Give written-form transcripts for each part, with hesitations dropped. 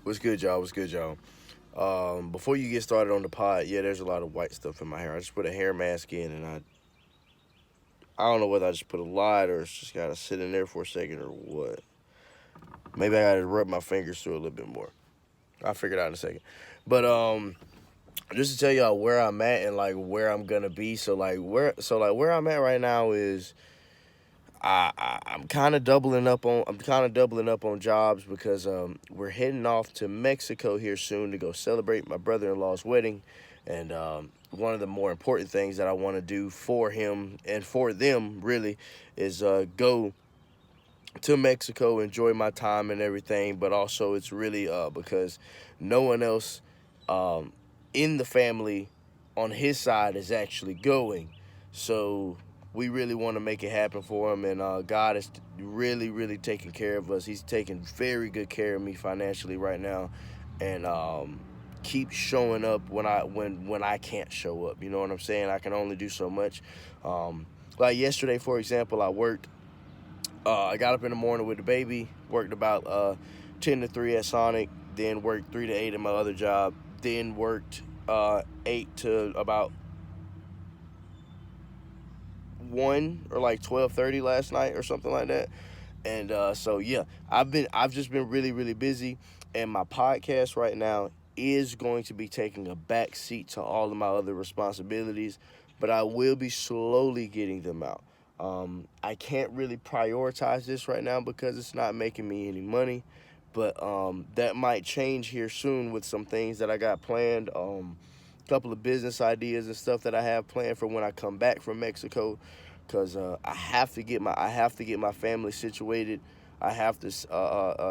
What's good, y'all? What's good, y'all? Before you get started on the pod, yeah, there's a lot of white stuff in my hair. I just put a hair mask in, and I don't know whether I just put a lot or it's just gotta sit in there for a second or what. Maybe I gotta rub my fingers through a little bit more. I'll figure it out in a second. But just to tell y'all where I'm at and like where I'm gonna be. So where I'm at right now is I'm kind of doubling up on jobs because we're heading off to Mexico here soon to go celebrate my brother-in-law's wedding, and one of the more important things that I want to do for him and for them really is go to Mexico, enjoy my time and everything. But also it's really because no one else um, in the family on his side is actually going. So we really want to make it happen for him, and God is really, really taking care of us. He's taking very good care of me financially right now, and keep showing up when I can't show up. You know what I'm saying? I can only do so much. Like yesterday, for example, I got up in the morning with the baby, worked about 10 to 3 at Sonic, then worked 3 to 8 at my other job, then worked 8 to about 1 or like 12:30 last night or something like that. And so yeah, I've just been really, really busy, and my podcast right now is going to be taking a back seat to all of my other responsibilities, but I will be slowly getting them out. I can't really prioritize this right now because it's not making me any money, but that might change here soon with some things that I got planned. A couple of business ideas and stuff that I have planned for when I come back from Mexico, because I have to get my family situated. I have to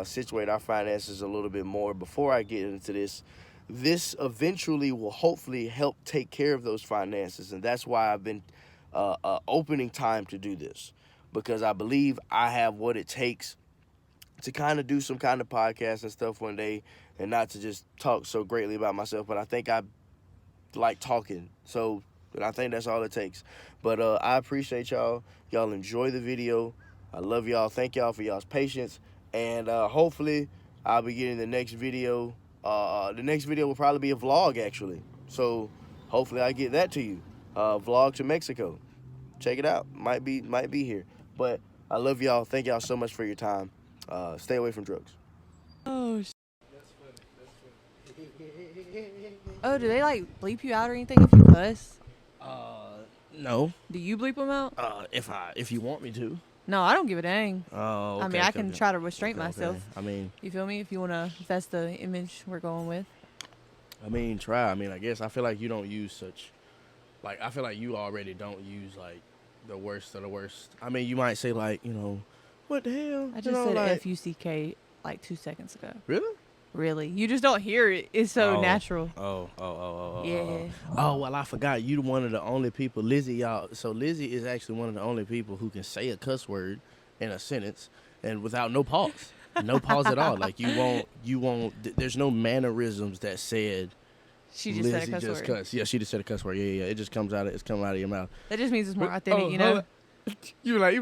situate our finances a little bit more before I get into this. This eventually will hopefully help take care of those finances, and that's why I've been opening time to do this, because I believe I have what it takes to kind of do some kind of podcast and stuff one day, and not to just talk so greatly about myself, but I think I like talking. So I think that's all it takes. But I appreciate y'all. Y'all enjoy the video. I love y'all. Thank y'all for y'all's patience. And hopefully I'll be getting the next video. The next video will probably be a vlog, actually. So hopefully I get that to you. Vlog to Mexico. Check it out. Might be here. But I love y'all. Thank y'all so much for your time. Stay away from drugs. Oh, oh, do they like bleep you out or anything if you cuss? Uh, no. Do you bleep them out? If you want me to. No, I don't give a dang. Oh, okay. I mean, I can try to restrain okay, myself. okay. I mean, You feel me? If that's the image we're going with. try. I guess I feel like you don't use such. Like, I feel like you already don't use like the worst of the worst. You might say like, what the hell? I just said F-U-C-K like 2 seconds ago. Really? Really? You just don't hear it. It's so natural. Oh. Yeah. Oh, well, I forgot. You one of the only people, Lizzie, y'all. So Lizzie is actually one of the only people who can say a cuss word in a sentence and without no pause. No pause at all. Like, you won't, there's no mannerisms that said, She just Lizzie said a cuss just word. cuss. Yeah, she just said a cuss word. Yeah. It just comes out of your mouth. That just means it's more authentic, Oh, you know? You be like.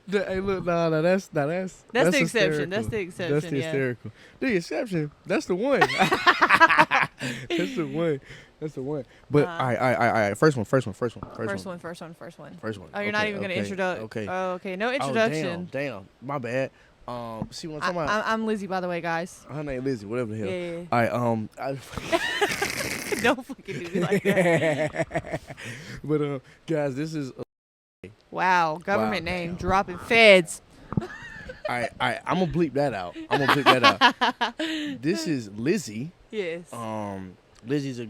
Hey, look, that's the exception. hysterical. That's the exception. That's yeah. hysterical. The exception. That's the one. That's the one. But all right. First one. First one. Oh, you're not even gonna introduce. Okay. Oh, okay. No introduction. Oh, damn. My bad. See what I'm talking about? I'm Lizzie, by the way, guys. Her name Lizzie, whatever the hell. Yeah. All right. Don't fucking do me like that. But guys, this is. Wow, government name dropping feds. All right. I'm gonna bleep that out. This is Lizzie. Yes. Lizzie's a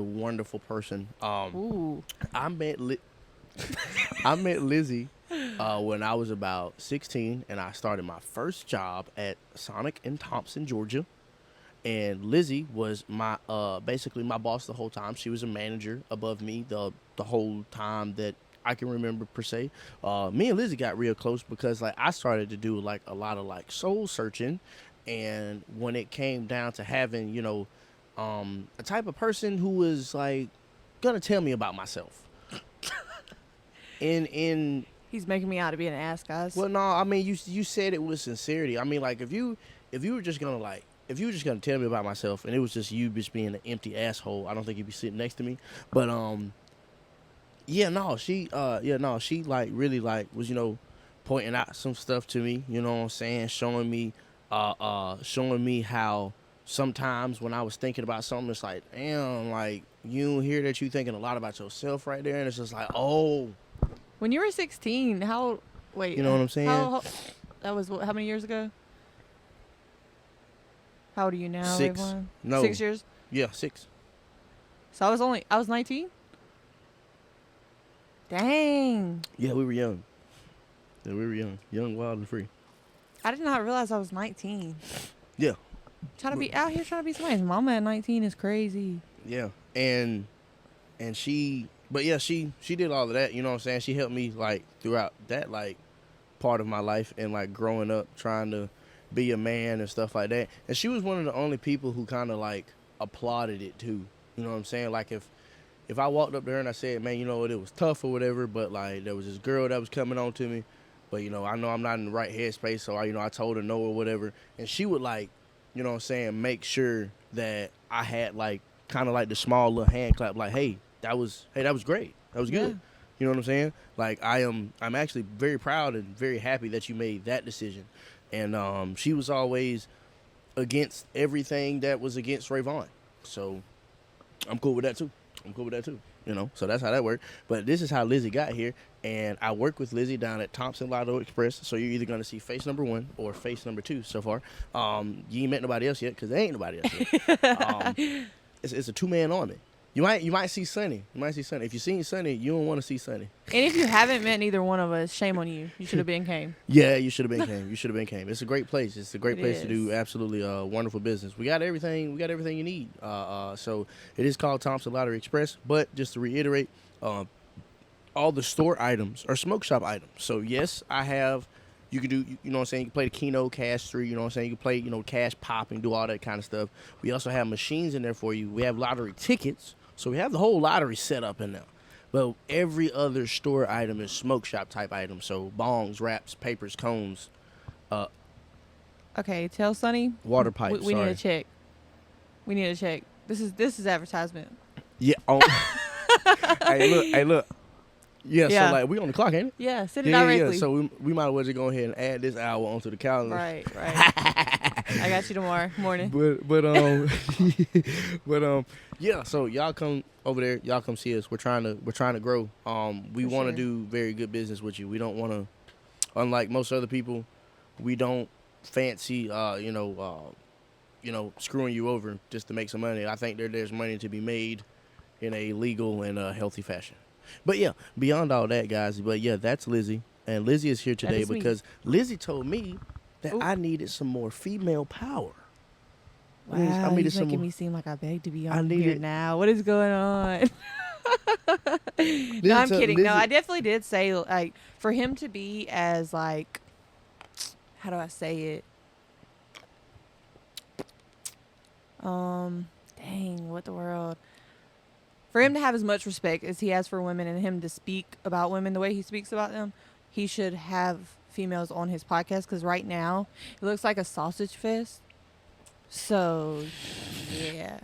wonderful person. Ooh. I met Lizzie when I was about 16, and I started my first job at Sonic in Thompson, Georgia. And Lizzie was my basically my boss the whole time. She was a manager above me the whole time that I can remember, per se. Me and Lizzie got real close because like I started to do like a lot of like soul searching, and when it came down to having a type of person who was like gonna tell me about myself. in He's making me out to be an ass, guys. Well, no, I mean you said it with sincerity. I mean, like if you were just gonna tell me about myself and it was just you just being an empty asshole, I don't think you'd be sitting next to me. But she like really like was pointing out some stuff to me. You know what I'm saying? Showing me how sometimes when I was thinking about something, it's like, damn, like you hear that you thinking a lot about yourself right there, and it's just like, oh. When you were 16, wait. You know what I'm saying? That was how many years ago? How old are you now? 6. Rayvon? No. 6 years? Yeah, 6. So I was 19? Dang. Yeah, we were young. Young, wild, and free. I did not realize I was 19. Yeah. Trying to be somebody's mama at 19 is crazy. Yeah, and she did all of that, you know what I'm saying? She helped me like throughout that like part of my life and like growing up trying to be a man and stuff like that. And she was one of the only people who kind of like applauded it too. You know what I'm saying? Like if I walked up to her and I said, man, you know what, it was tough or whatever, but like there was this girl that was coming on to me, but I know I'm not in the right headspace, so I told her no or whatever, and she would like, you know what I'm saying, make sure that I had like kind of like the small little hand clap, like, hey, that was great. That was good. Yeah. You know what I'm saying? Like I'm actually very proud and very happy that you made that decision. And she was always against everything that was against Rayvon. So I'm cool with that too. So that's how that worked. But this is how Lizzie got here. And I work with Lizzie down at Thompson Lotto Express. So you're either going to see face number 1 or face number 2 so far. You ain't met nobody else yet because there ain't nobody else yet. It's a 2-man army. You might see Sonny. If you seen Sonny, you don't want to see Sonny. And if you haven't met neither one of us, shame on you. You should have been came. Yeah, you should have been came. It's a great place. It's a great place to do is. absolutely wonderful business. We got everything you need. So it is called Thompson Lottery Express. But just to reiterate, all the store items are smoke shop items. So yes, I have. You can do, you know what I'm saying, you can play the Keno, Cash 3, you know what I'm saying, you can play, Cash Pop and do all that kind of stuff. We also have machines in there for you. We have lottery tickets, so we have the whole lottery set up in there. But every other store item is smoke shop type items, so bongs, wraps, papers, cones. Okay, tell Sonny. Water pipes, We need sorry. a check. We need a check. This is advertisement. Yeah. Hey, look. Yeah, Yeah. so like we on the clock, ain't it? Yeah, send it Yeah. directly. So we might as well just go ahead and add this hour onto the calendar. Right. I got you tomorrow morning. Yeah. So y'all come over there. Y'all come see us. We're trying to grow. We For want to sure. do very good business with you. We don't want to, unlike most other people, we don't fancy screwing you over just to make some money. I think there's money to be made in a legal and healthy fashion. But yeah, beyond all that, guys. But yeah, that's Lizzie, and Lizzie is here today is me. because Lizzie told me that Ooh. I needed some more female power. Wow, I needed he's some making more. me seem like I beg to be I on need here it. now. What is going on? No, I'm kidding. No, I definitely did say, like, for him to be as, like, how do I say it? Dang, what the world? For him to have as much respect as he has for women and him to speak about women the way he speaks about them, he should have females on his podcast because right now it looks like a sausage fest. So, yeah.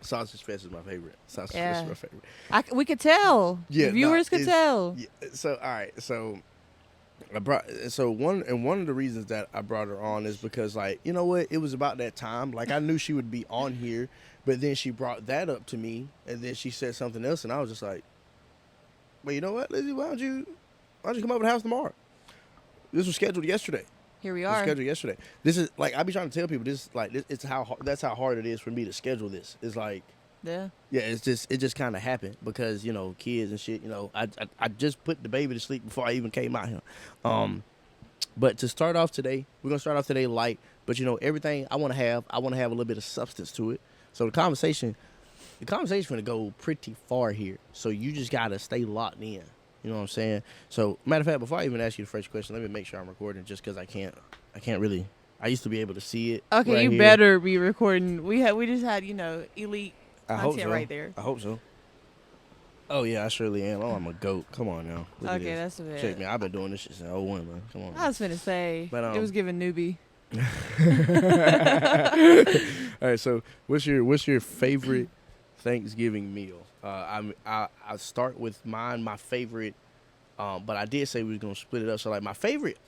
Sausage Fest is my favorite. Sausage Yeah. Fest is my favorite. We could tell. Yeah, The viewers no, could it's- tell. Yeah, so all right, so one of the reasons that I brought her on is because, like, you know what, it was about that time. Like, I knew she would be on here, but then she brought that up to me, and then she said something else, and I was just like, well, you know what, Lizzie, why don't you come over to the house tomorrow? This was scheduled yesterday. Here we It was are. scheduled yesterday. This is like I be trying to tell people this, like, it's that's how hard it is for me to schedule this. It's like. Yeah. Yeah, it just kind of happened because, kids and shit, I just put the baby to sleep before I even came out here. But to start off today, we're going to start off today light, but everything I want to have a little bit of substance to it. So the conversation going to go pretty far here. So you just got to stay locked in. You know what I'm saying? So matter of fact, before I even ask you the first question, let me make sure I'm recording just because I can't really, I used to be able to see it. Okay, right you here. better be recording. We just had, elite I hope content so. right there. I hope so. Oh yeah, I surely am. Oh, I'm a goat. Come on now. Look at Okay, this. that's a bit. Check me. I've been doing this shit since '01, man. Come on. I was finna say But, it was giving newbie. All right. So, what's your favorite Thanksgiving meal? I start with mine. My favorite, but I did say we was gonna split it up. So like my favorite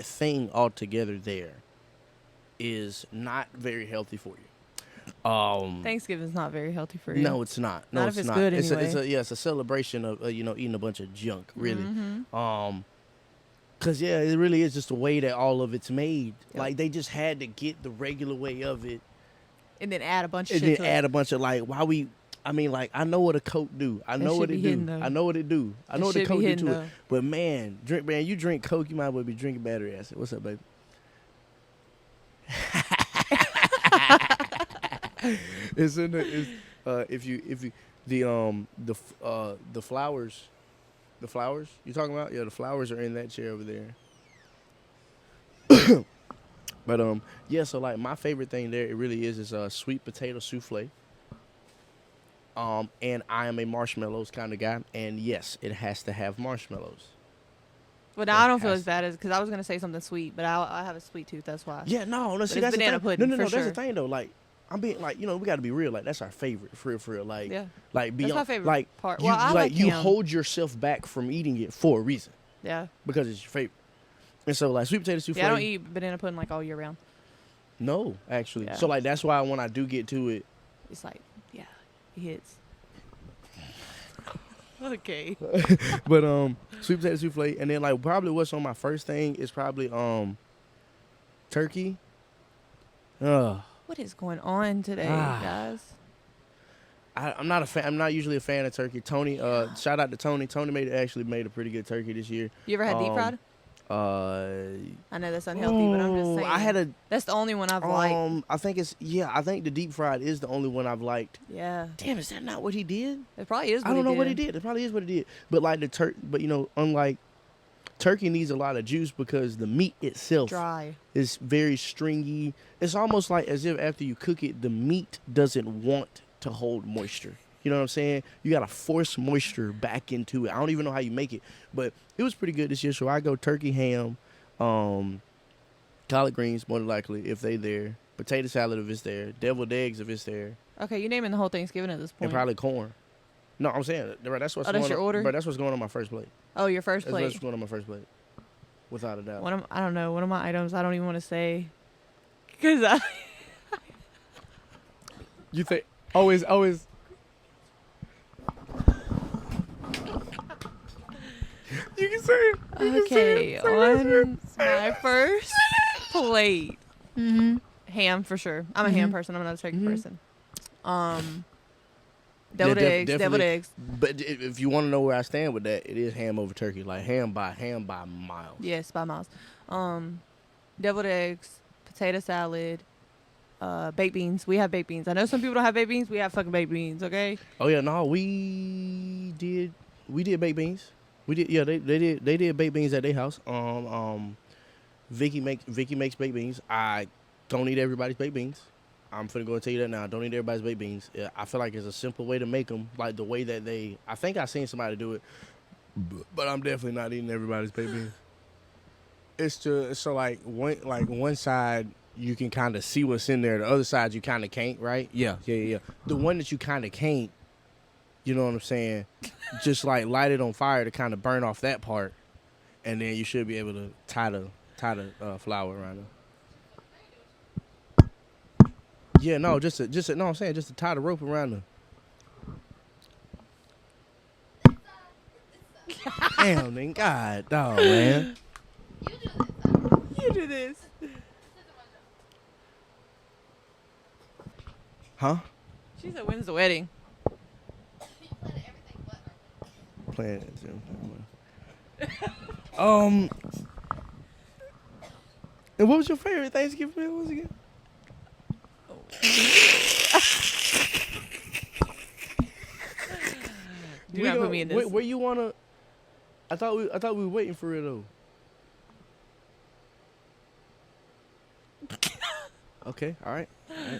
thing altogether there is not very healthy for you. Thanksgiving's not very healthy for you. No, it's not. No, Not if it's not. good It's anyway. it's a celebration of eating a bunch of junk, really. Mhm. Cause yeah, it really is just the way that all of it's made. Yep. Like they just had to get the regular way of it, And then add a bunch of and shit then to add it. a bunch of like why we. I mean, like I know what a Coke do. I know shit what it be do. hitting, though. I know what it do. I That know what the shit be Coke do hitting, to though. it. But man, you drink Coke, you might as well be drinking battery acid. What's up, baby? It's in the if you the flowers. The flowers you talking about? Yeah, the flowers are in that chair over there. But yeah, so like my favorite thing there, it really is sweet potato souffle. And I am a marshmallows kind of guy, and yes, it has to have marshmallows. But now I don't feel has- as bad as because I was gonna say something sweet, but I have a sweet tooth. That's why. Yeah, no, see it's that's banana the thing. pudding, No, for that's the sure. thing though. Like I'm being like we got to be real. Like that's our favorite, for real. Like Yeah. like beyond my favorite like part. You, Well, I like you ham. hold yourself back from eating it for a reason Yeah. because it's your favorite. And so like sweet potato souffle. Yeah. I don't eat banana pudding like all year round. No, actually. Yeah. So like that's why when I do get to it, It's like, yeah, it hits. Okay. but sweet potato souffle, and then like probably what's on my first thing is probably turkey. What is going on today, guys? I'm not a fan. I'm not usually a fan of turkey. Tony, shout out to Tony. Tony actually made a pretty good turkey this year. You ever had deep fried? I know that's unhealthy, but I'm just saying. I had a That's the only one I've liked. I think I think the deep fried is the only one I've liked. Yeah. Damn, is that not what he did? It probably is. I don't know what he did. It probably is what he did. But like but unlike turkey needs a lot of juice because the meat itself Dry. is very stringy. It's almost like as if after you cook it, the meat doesn't want to hold moisture. You know what I'm saying? You got to force moisture back into it. I don't even know how you make it, but it was pretty good this year. So I go turkey, ham, collard greens, more than likely, if they there. Potato salad if it's there. Deviled eggs if it's there. Okay, you're naming the whole Thanksgiving at this point. And probably corn. No, I'm saying, bro, that's what's Oh, going that's your on. order? Bro, that's what's going on my first plate. Oh, your first That's plate. what's going on my first plate. Without a doubt. I don't know. One of my items I don't even want to say. Because I. You think always you can say it. Okay, on my first plate. Ham for sure. I'm a ham person. I'm not a turkey person. Deviled eggs. Deviled definitely. eggs. But if you want to know where I stand with that, it is ham over turkey. Like ham by miles. Yes, by miles. Deviled eggs, potato salad, baked beans. We have baked beans. I know some people don't have baked beans. We have fucking baked beans. Okay. Oh yeah, no, we did baked beans. We did, yeah, they did baked beans at their house. Vicky makes baked beans. I don't eat everybody's baked beans. I'm finna go and tell you that now. I don't eat everybody's baked beans. Yeah, I feel like it's a simple way to make them, like the way that I think I seen somebody do it, but I'm definitely not eating everybody's baked beans. It's just so like one side you can kind of see what's in there. The other side you kind of can't, right? Yeah. The one that you kind of can't, you know what I'm saying? Just like light it on fire to kind of burn off that part, and then you should be able to tie the flour around it. Yeah, no, just no. I'm saying just to tie the rope around the. Damn, then God, dog, man. You do this. Huh? She said, "When's the wedding?" Playing it too. And what was your favorite Thanksgiving meal once again? Do not put me in this. Where you wanna? I thought we were waiting for it though. Okay, all right.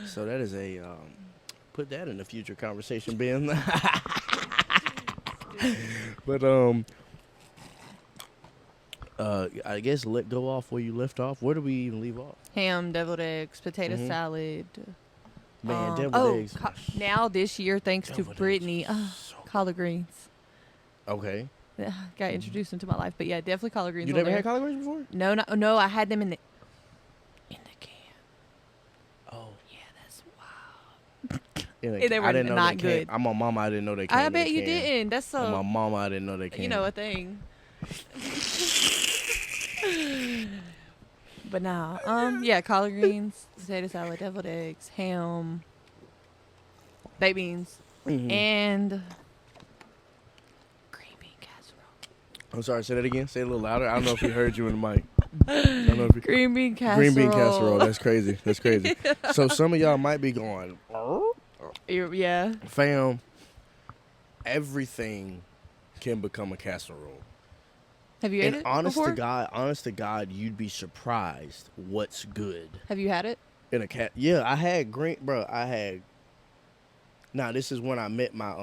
So that is a put that in the future conversation, Ben. But I guess let go off where you left off. Where do we even leave off? Ham, deviled eggs, potato Mhm. salad. Man, deviled eggs. Now this year, thanks to Deviled eggs Brittany, are so collard greens. Okay. Got introduced into my life, but yeah, definitely collard greens. You on never there. had collard greens before? No, I had them in the can. Oh. Yeah, that's wild. In a And they can. were I didn't know not they came. good. I'm on mama. I didn't know they came. I in bet a you can. didn't. That's On my so mama, I didn't know they came. you know a thing. But nah, yeah, collard greens, potato salad, deviled eggs, ham, baked beans, Mhm. and green bean casserole. I'm sorry. Say that again. Say it a little louder. I don't know if he heard you in the mic. I don't know if you. Green bean casserole. Green bean casserole. That's crazy. That's crazy. So some of y'all might be going, Yeah. fam, everything can become a casserole. Have you ate And it honest before? to God, you'd be surprised what's good Have you had it? in a cat. Yeah, I had green, bro. I had. Now this is when I met my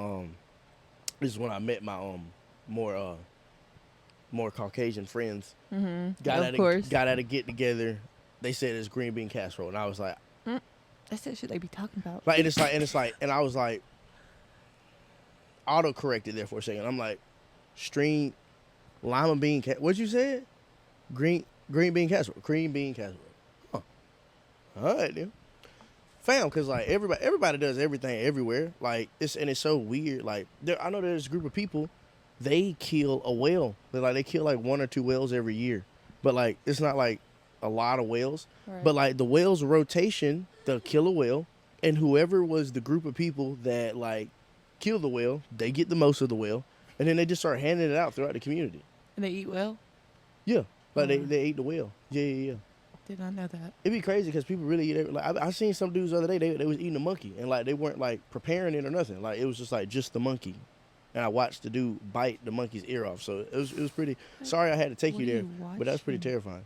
more Caucasian friends. Mm-hmm. Got Of course. got at a get together. They said it's green bean casserole, and I was like, That's that shit they be talking about. and I was like, auto corrected there for a second. I'm like, string, lima bean. What you said? Green bean casserole. Green bean casserole. Huh. All right, then. Fam, because like everybody does everything everywhere. Like it's so weird. Like I know there's a group of people, they kill a whale. They kill like 1 or 2 whales every year, but like it's not like a lot of whales. Right. But like the whale's rotation, they'll kill a whale, and whoever was the group of people that like kill the whale, they get the most of the whale, and then they just start handing it out throughout the community. And they eat well? Yeah, like Mhm. they ate the whale. Yeah. Did not know that. It'd be crazy because people really eat it. Like I seen some dudes the other day. They was eating a monkey, and like they weren't like preparing it or nothing. Like it was just the monkey, and I watched the dude bite the monkey's ear off. So it was pretty. Sorry, I had to take What you are there, you but that's pretty watching? terrifying.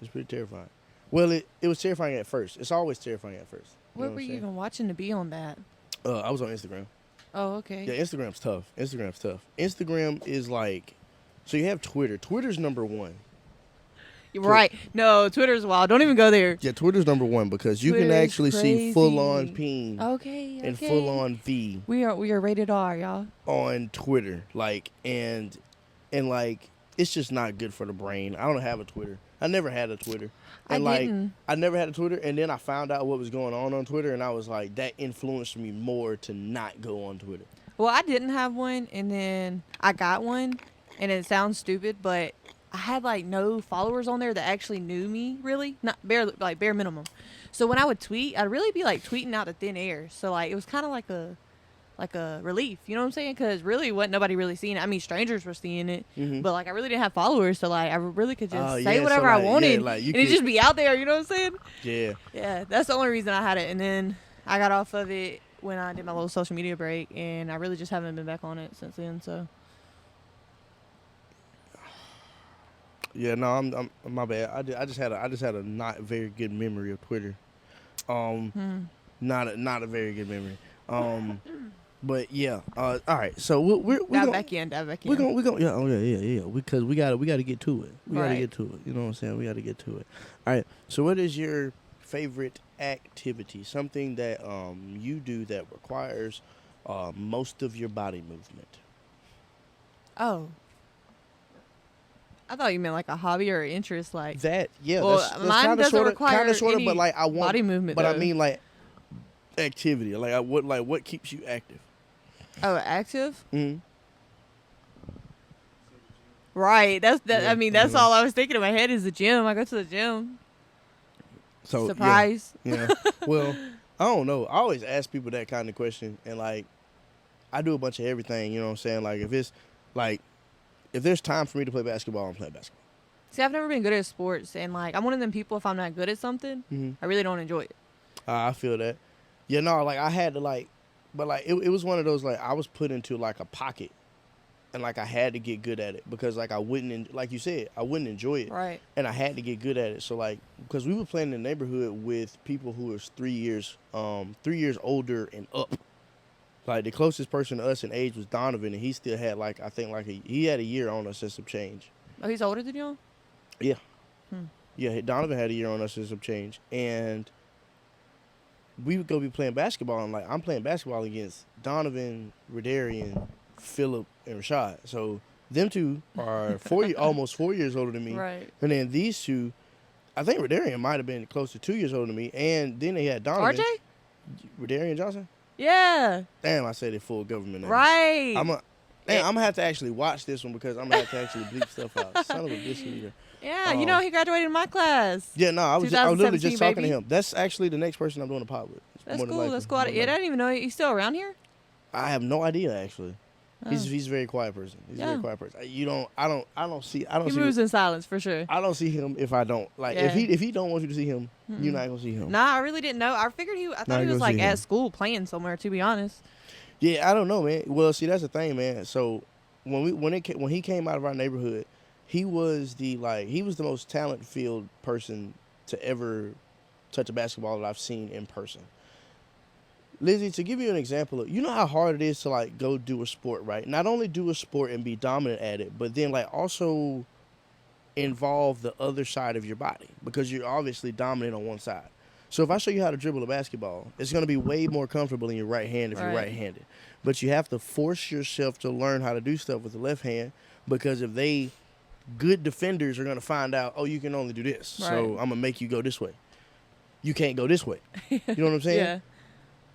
It's pretty terrifying. Well, it was terrifying at first. It's always terrifying at first. What were you even watching to be on that? I was on Instagram. Oh, okay. Yeah, Instagram's tough. Instagram is like, so you have Twitter. Twitter's number one. You're right. No, Twitter's wild. Don't even go there. Yeah, Twitter's number one because you can Twitter is actually see full on crazy. peen Okay. and full on V We are rated R, y'all. on Twitter. Like and like it's just not good for the brain. I don't have a Twitter. I never had a Twitter. I And like didn't. I never had a Twitter, and then I found out what was going on Twitter, and I was like, that influenced me more to not go on Twitter. Well, I didn't have one, and then I got one, and it sounds stupid, but I had like no followers on there that actually knew me, really, not bare minimum. So when I would tweet, I'd really be like tweeting out of thin air. So like it was kind of like a relief, you know what I'm saying? Because really, wasn't nobody really seeing it. I mean, strangers were seeing it, Mhm. but like I really didn't have followers, so like I really could just Oh, say yeah, so, whatever I like, yeah, wanted, like, you and it could- just be out there. You know what I'm saying? Yeah. Yeah, that's the only reason I had it. And then I got off of it when I did my little social media break, and I really just haven't been back on it since then. So Yeah, no, I'm my bad. I just had a not very good memory of Twitter. Not a very good memory. But yeah. All right. So we're dive gonna, back in. we're gonna yeah. Because we gotta get to it. We gotta Right. get to it. You know what I'm saying? We gotta get to it. All right. So what is your favorite activity? Something that you do that requires most of your body movement. Oh, I thought you meant like a hobby or interest, like That yeah. Well, that's mine kinda doesn't sorta, require kinda sorta, any but like I want body movement. But I though. mean, like activity, what keeps you active? oh, active. Mm-hmm. Right. That's that. Yeah, I mean, that's mhm. all I was thinking in my head is the gym. I go to the gym. So Surprise. Yeah. Well, I don't know. I always ask people that kind of question, and like, I do a bunch of everything. You know what I'm saying? Like, if there's time for me to play basketball, I'm playing basketball. See, I've never been good at sports, and like I'm one of them people. If I'm not good at something, Mm-hmm. I really don't enjoy it. I feel that. Yeah, no, like I had to like, but like it was one of those like I was put into like a pocket, and like I had to get good at it because like I wouldn't, like you said, I wouldn't enjoy it. Right. And I had to get good at it. So like, because we were playing in the neighborhood with people who was 3 years older and up. Like the closest person to us in age was Donovan, and he still had like I think like he had a year on us and some change. Oh, he's older than you? Yeah. Hmm. Yeah, Donovan had a year on us and some change, and we would go be playing basketball, and like I'm playing basketball against Donovan, Redarian, Phillip, and Rashad. So them two are almost 4 years older than me, Right. and then these two, I think Redarian might have been close to 2 years older than me, and then they had Donovan. RJ? Redarian Johnson. Yeah. Damn, I said it full government name. Right. I'm gonna have to actually watch this one because I'm gonna have to actually bleep stuff out. Son of a bitch, nigga. Yeah, you know he graduated in my class. Yeah, no, I was literally just 2017, talking baby. to him. That's actually the next person I'm doing a pod with. That's More than cool. likely. That's cool. More than Yeah, I likely. didn't even know he's still around here. I have no idea actually. Oh. He's a very quiet person. He's a very Yeah. quiet person. I don't see He moves in silence for sure. I don't see him if I don't like Yeah. if he don't want you to see him, you're not gonna see him. Nah, I really didn't know. I figured I thought Not he was gonna like see at him. school playing somewhere. To be honest. Yeah, I don't know, man. Well, see, that's the thing, man. So when he came out of our neighborhood, he was the most talent-filled person to ever touch a basketball that I've seen in person. Lizzie, to give you an example of, you know how hard it is to like go do a sport, right? Not only do a sport and be dominant at it, but then like also involve the other side of your body because you're obviously dominant on one side. So if I show you how to dribble a basketball, it's going to be way more comfortable in your right hand if you're Right. right-handed. But you have to force yourself to learn how to do stuff with the left hand because if good defenders are going to find out, oh, you can only do this. So Right. I'm going to make you go this way. You can't go this way. You know what I'm saying? Yeah.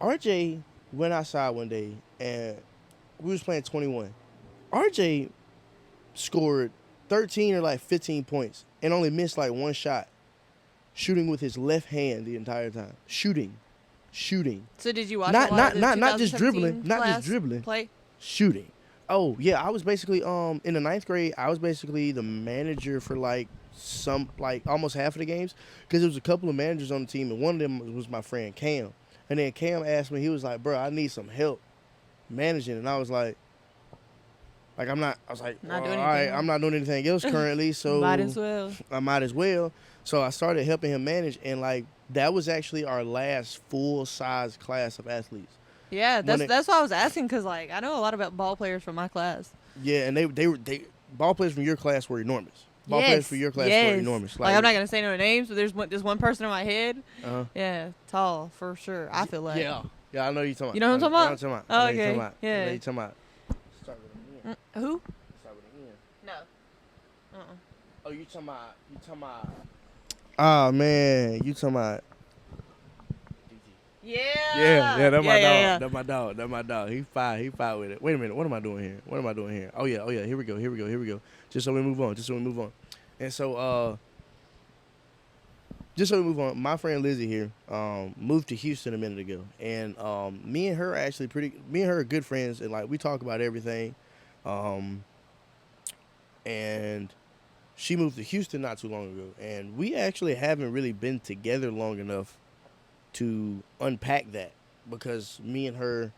RJ went outside one day and we was playing 21. RJ scored 13 or like 15 points and only missed like one shot, shooting with his left hand the entire time. Shooting. So did you watch Not- a lot of the not just 2017 dribbling, not just class dribbling. play? Shooting. Oh yeah, I was basically in the 9th grade. I was basically the manager for like almost half of the games because there was a couple of managers on the team and one of them was my friend Cam. And then Cam asked me, he was like, "Bro, I need some help managing," and I was like, I was like, Not "Well, doing all right, anything. I'm not doing anything else currently, so Might as well. I might as well." So I started helping him manage, and like that was actually our last full size class of athletes. Yeah, When that's why I was asking because like I know a lot about ball players from my class. Yeah, and they ball players from your class were enormous. Ball players from your class were enormous. Like I'm not gonna say no names, but there's one person in my head. Uh-huh. Yeah, tall for sure. I feel like. Yeah, I know you're talking about. You know what I'm I know talking what about? I'm Oh, talking about. I know okay. you're talking about. I Yeah. know you're talking about. Start with an N. Who? Start with an N. No. Oh, you talking about. Oh man, you talking about. Yeah. Yeah, that's my dog. Yeah. That's my dog. He fight with it. Wait a minute, what am I doing here? Oh yeah, here we go. Just so we move on. And so, just so we move on, my friend Lizzie here moved to Houston a minute ago, and me and her are good friends, and like we talk about everything. And she moved to Houston not too long ago, and we actually haven't really been together long enough to unpack that because me and her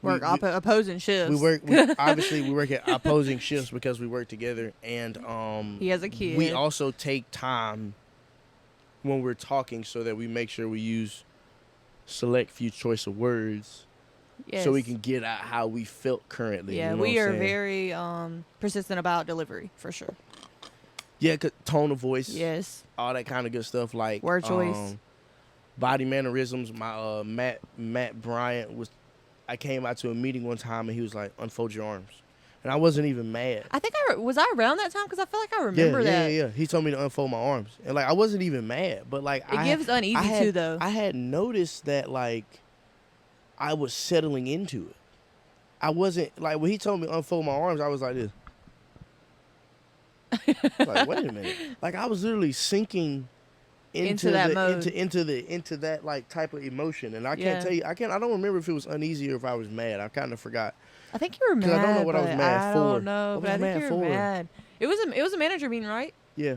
Work opposing shifts. we work at opposing shifts because we work together, and He has a kid. we also take time when we're talking so that we make sure we use select few choice of words so we Yes. can get out how we felt currently. Yeah, you know we what I'm are saying? very persistent about delivery for sure. Yeah, 'cause tone of voice, Yes. all that kind of good stuff, like Word choice. body mannerisms. My Matt Bryant I came out to a meeting one time and he was like, "Unfold your arms," and I wasn't even mad. I think was I around that time because I feel like I remember that. Yeah. He told me to unfold my arms, and like I wasn't even mad, but like It gives uneasy I had, too, though. I had noticed that like I was settling into it. I wasn't like when he told me to unfold my arms, I was like this. Like, wait a minute. Like I was literally sinking into that the, mode. into that like type of emotion, and I can't Yeah. tell you. I don't remember if it was uneasy or if I was mad. I kind of forgot. I think you were 'Cause mad. I don't know what I was but mad I for. don't know, What but was I I think mad you were for? mad. It was a manager meeting, right? Yeah,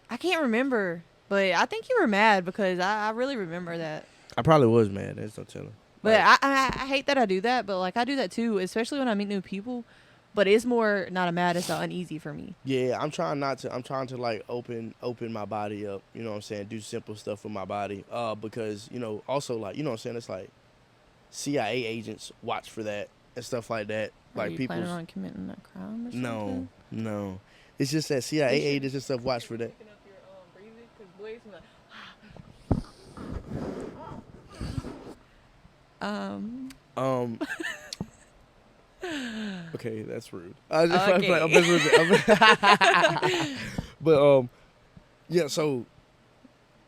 I can't remember, but I think you were mad because I really remember that. I probably was mad. There's no telling. But Like, I hate that I do that, but like I do that too, especially when I meet new people. But it's more not a mad, it's a uneasy for me. yeah, I'm trying to like open my body up, you know what I'm saying, do simple stuff with my body, because, you know, also like, you know what I'm saying, it's like CIA agents watch for that and stuff like that. Are Like you people. planning on committing a crime or something? No, no. It's just that CIA agents and stuff watch for that. Picking up your breathing, 'cause boys be like, Um. Okay, that's rude. I just Okay. I'm messing with it. But yeah. So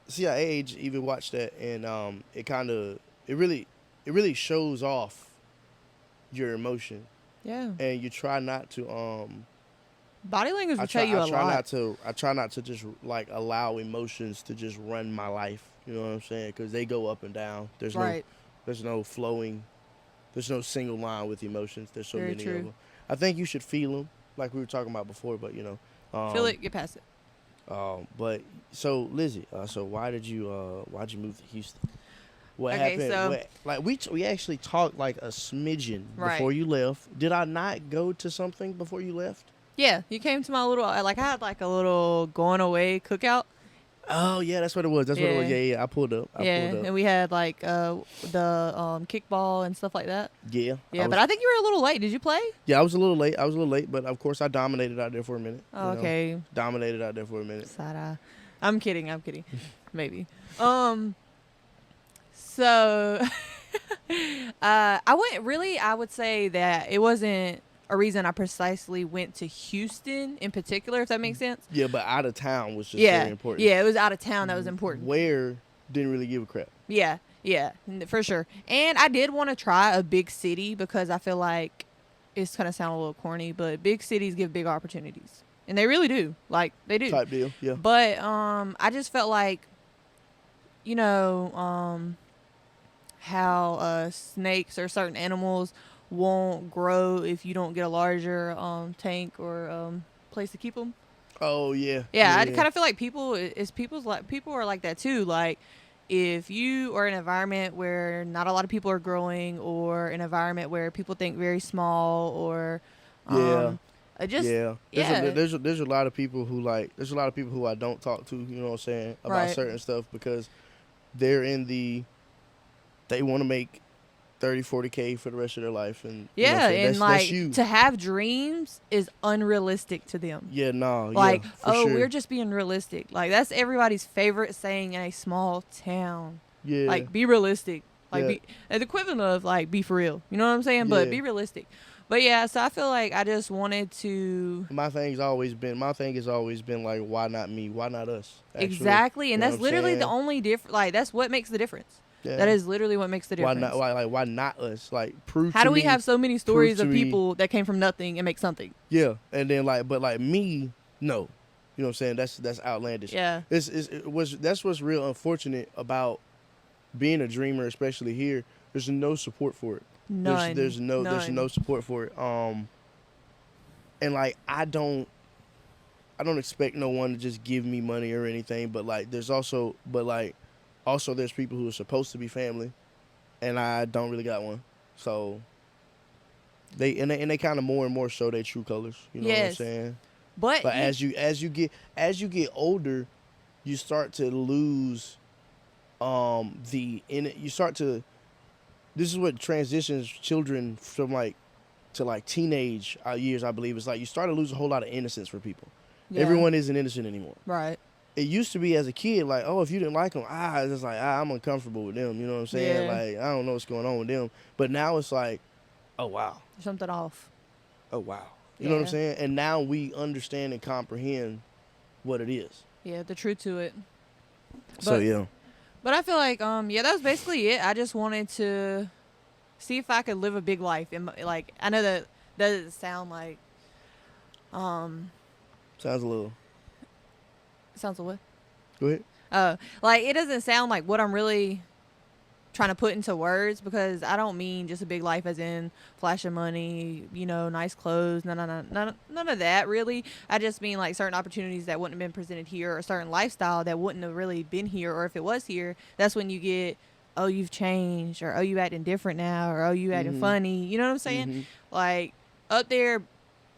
CIA agents even watch that, and it really shows off your emotion, yeah. and you try not to Body language will I tell you a lot. I try not to just like allow emotions to just run my life. You know what I'm saying? Because they go up and down. Right. There's no flowing. There's no single line with emotions. There's so Very many true. of them. I think you should feel them, like we were talking about before. But Feel it, get past it. But so Lizzie, so why'd you move to Houston? What Okay, happened? so- Like we actually talked like a smidgen Right. before you left. Did I not go to something before you left? Yeah, you came to my little, I had like a little going away cookout. Oh yeah, that's what it was. That's what it was. Yeah. Yeah. I pulled up. And we had like the kickball and stuff like that. Yeah. Yeah, but I think you were a little late. Did you play? Yeah, I was a little late, but of course I dominated out there for a minute. Oh, you know. okay. Dominated out there for a minute. Side eye. I'm kidding. Maybe. So I would say that it wasn't a reason I precisely went to Houston in particular, if that makes sense. Yeah, but out of town was just Yeah. very important. Yeah, it was out of town that was important. Where didn't really give a crap. Yeah, for sure. And I did want to try a big city because I feel like it's going to sound a little corny, but big cities give big opportunities. And they really do. Like, they do. Type deal. Yeah. But I just felt like, how snakes or certain animals won't grow if you don't get a larger tank or place to keep them. Oh yeah. Yeah, I kind of feel like people are like that too. Like, if you are in an environment where not a lot of people are growing, or an environment where people think very small, or Yeah. yeah. There's a lot of people who I don't talk to, you know what I'm saying, about Right. certain stuff because they're they want to make 30, 40K for the rest of their life, and you know what Yeah, I'm saying? and that's you. to have dreams is unrealistic to them. Yeah, no, Like, yeah, for sure. we're just being realistic. Like, that's everybody's favorite saying in a small town. yeah, Like, be realistic. Like, Yeah. the equivalent of like be for real. You know what I'm saying? But Yeah. be realistic. But yeah, so I feel like I just wanted to my thing has always been like, why not me? Why not us? Actually. exactly, and You know that's what I'm literally the saying? only difference. Like, that's what makes the difference. Yeah. That is literally what makes the why difference. not? Why not us? Like, prove. How to do we me, have so many stories to of me- people that came from nothing and make something? Yeah, and then but me, no. You know what I'm saying? That's outlandish. Yeah. That's what's real unfortunate about being a dreamer, especially here. There's no support for it. None. There's no None. support for it. And like I don't expect no one to just give me money or anything, but like there's also there's people who are supposed to be family, and I don't really got one. So they kind of more and more show their true colors. You know what I'm Yes. saying? But But as you get older, you start to lose this is what transitions children from to teenage years, I believe. It's like you start to lose a whole lot of innocence for people. yeah. Everyone isn't innocent anymore. Right. It used to be as a kid, like, oh, if you didn't like them, it's just like, I'm uncomfortable with them. You know what I'm saying? Yeah. Like, I don't know what's going on with them. But now it's like, oh, wow. There's something off. Oh, wow. You know what I'm Yeah. saying? And now we understand and comprehend what it is. Yeah, the truth to it. So, But- yeah. But I feel like that was basically it. I just wanted to see if I could live a big life. And like, I know that doesn't sound like Sounds a little. sounds like what? Go ahead. Like, it doesn't sound like what I'm really trying to put into words, because I don't mean just a big life as in flash of money, nice clothes, none of that really. I just mean like certain opportunities that wouldn't have been presented here, or a certain lifestyle that wouldn't have really been here, or if it was here, that's when you get, oh, you've changed, or oh, you acting different now, or oh, you acting funny. You know what I'm saying? Mhm. Like, up there,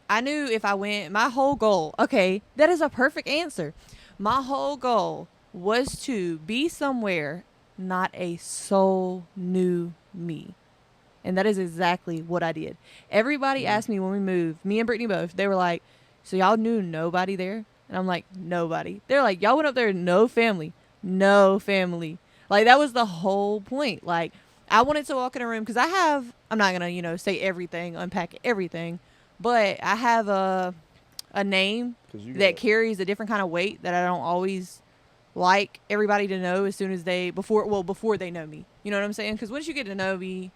I knew if I went, my whole goal, okay, that is a perfect answer. My whole goal was to be somewhere not a soul knew me. And that is exactly what I did. Everybody asked me when we moved, me and Brittany both, they were like, so y'all knew nobody there? And I'm like, nobody. They're like, y'all went up there, no family. No family. Like, that was the whole point. Like, I wanted to walk in a room because I'm not going to, say everything, unpack everything, but I have a name that carries a different kind of weight that I don't always like everybody to know as soon as before they know me. You know what I'm saying? Because once you get to know me,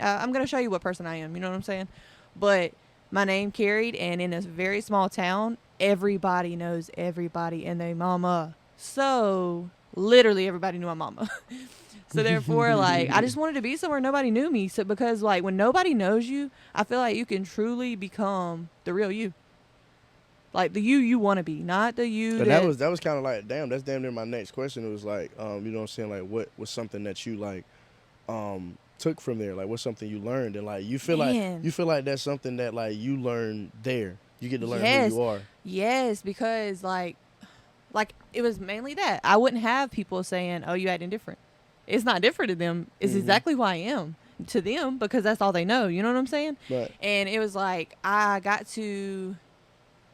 I'm going to show you what person I am. You know what I'm saying? But my name carried, and in a very small town, everybody knows everybody and their mama. So literally everybody knew my mama. So therefore, like, I just wanted to be somewhere nobody knew me. So because, like, when nobody knows you, I feel like you can truly become the real you. Like, the you want to be, not the you But that was kind of like, damn, that's damn near my next question. It was like, you know what I'm saying? Like, what was something that you, like, took from there? Like, what's something you learned? And, like, you feel like that's something that, like, you learned there. You get to learn who you are. Yes, because, like, it was mainly that. I wouldn't have people saying, oh, you acting different. It's not different to them. It's exactly who I am to them because that's all they know. You know what I'm saying? Right. And it was like I got to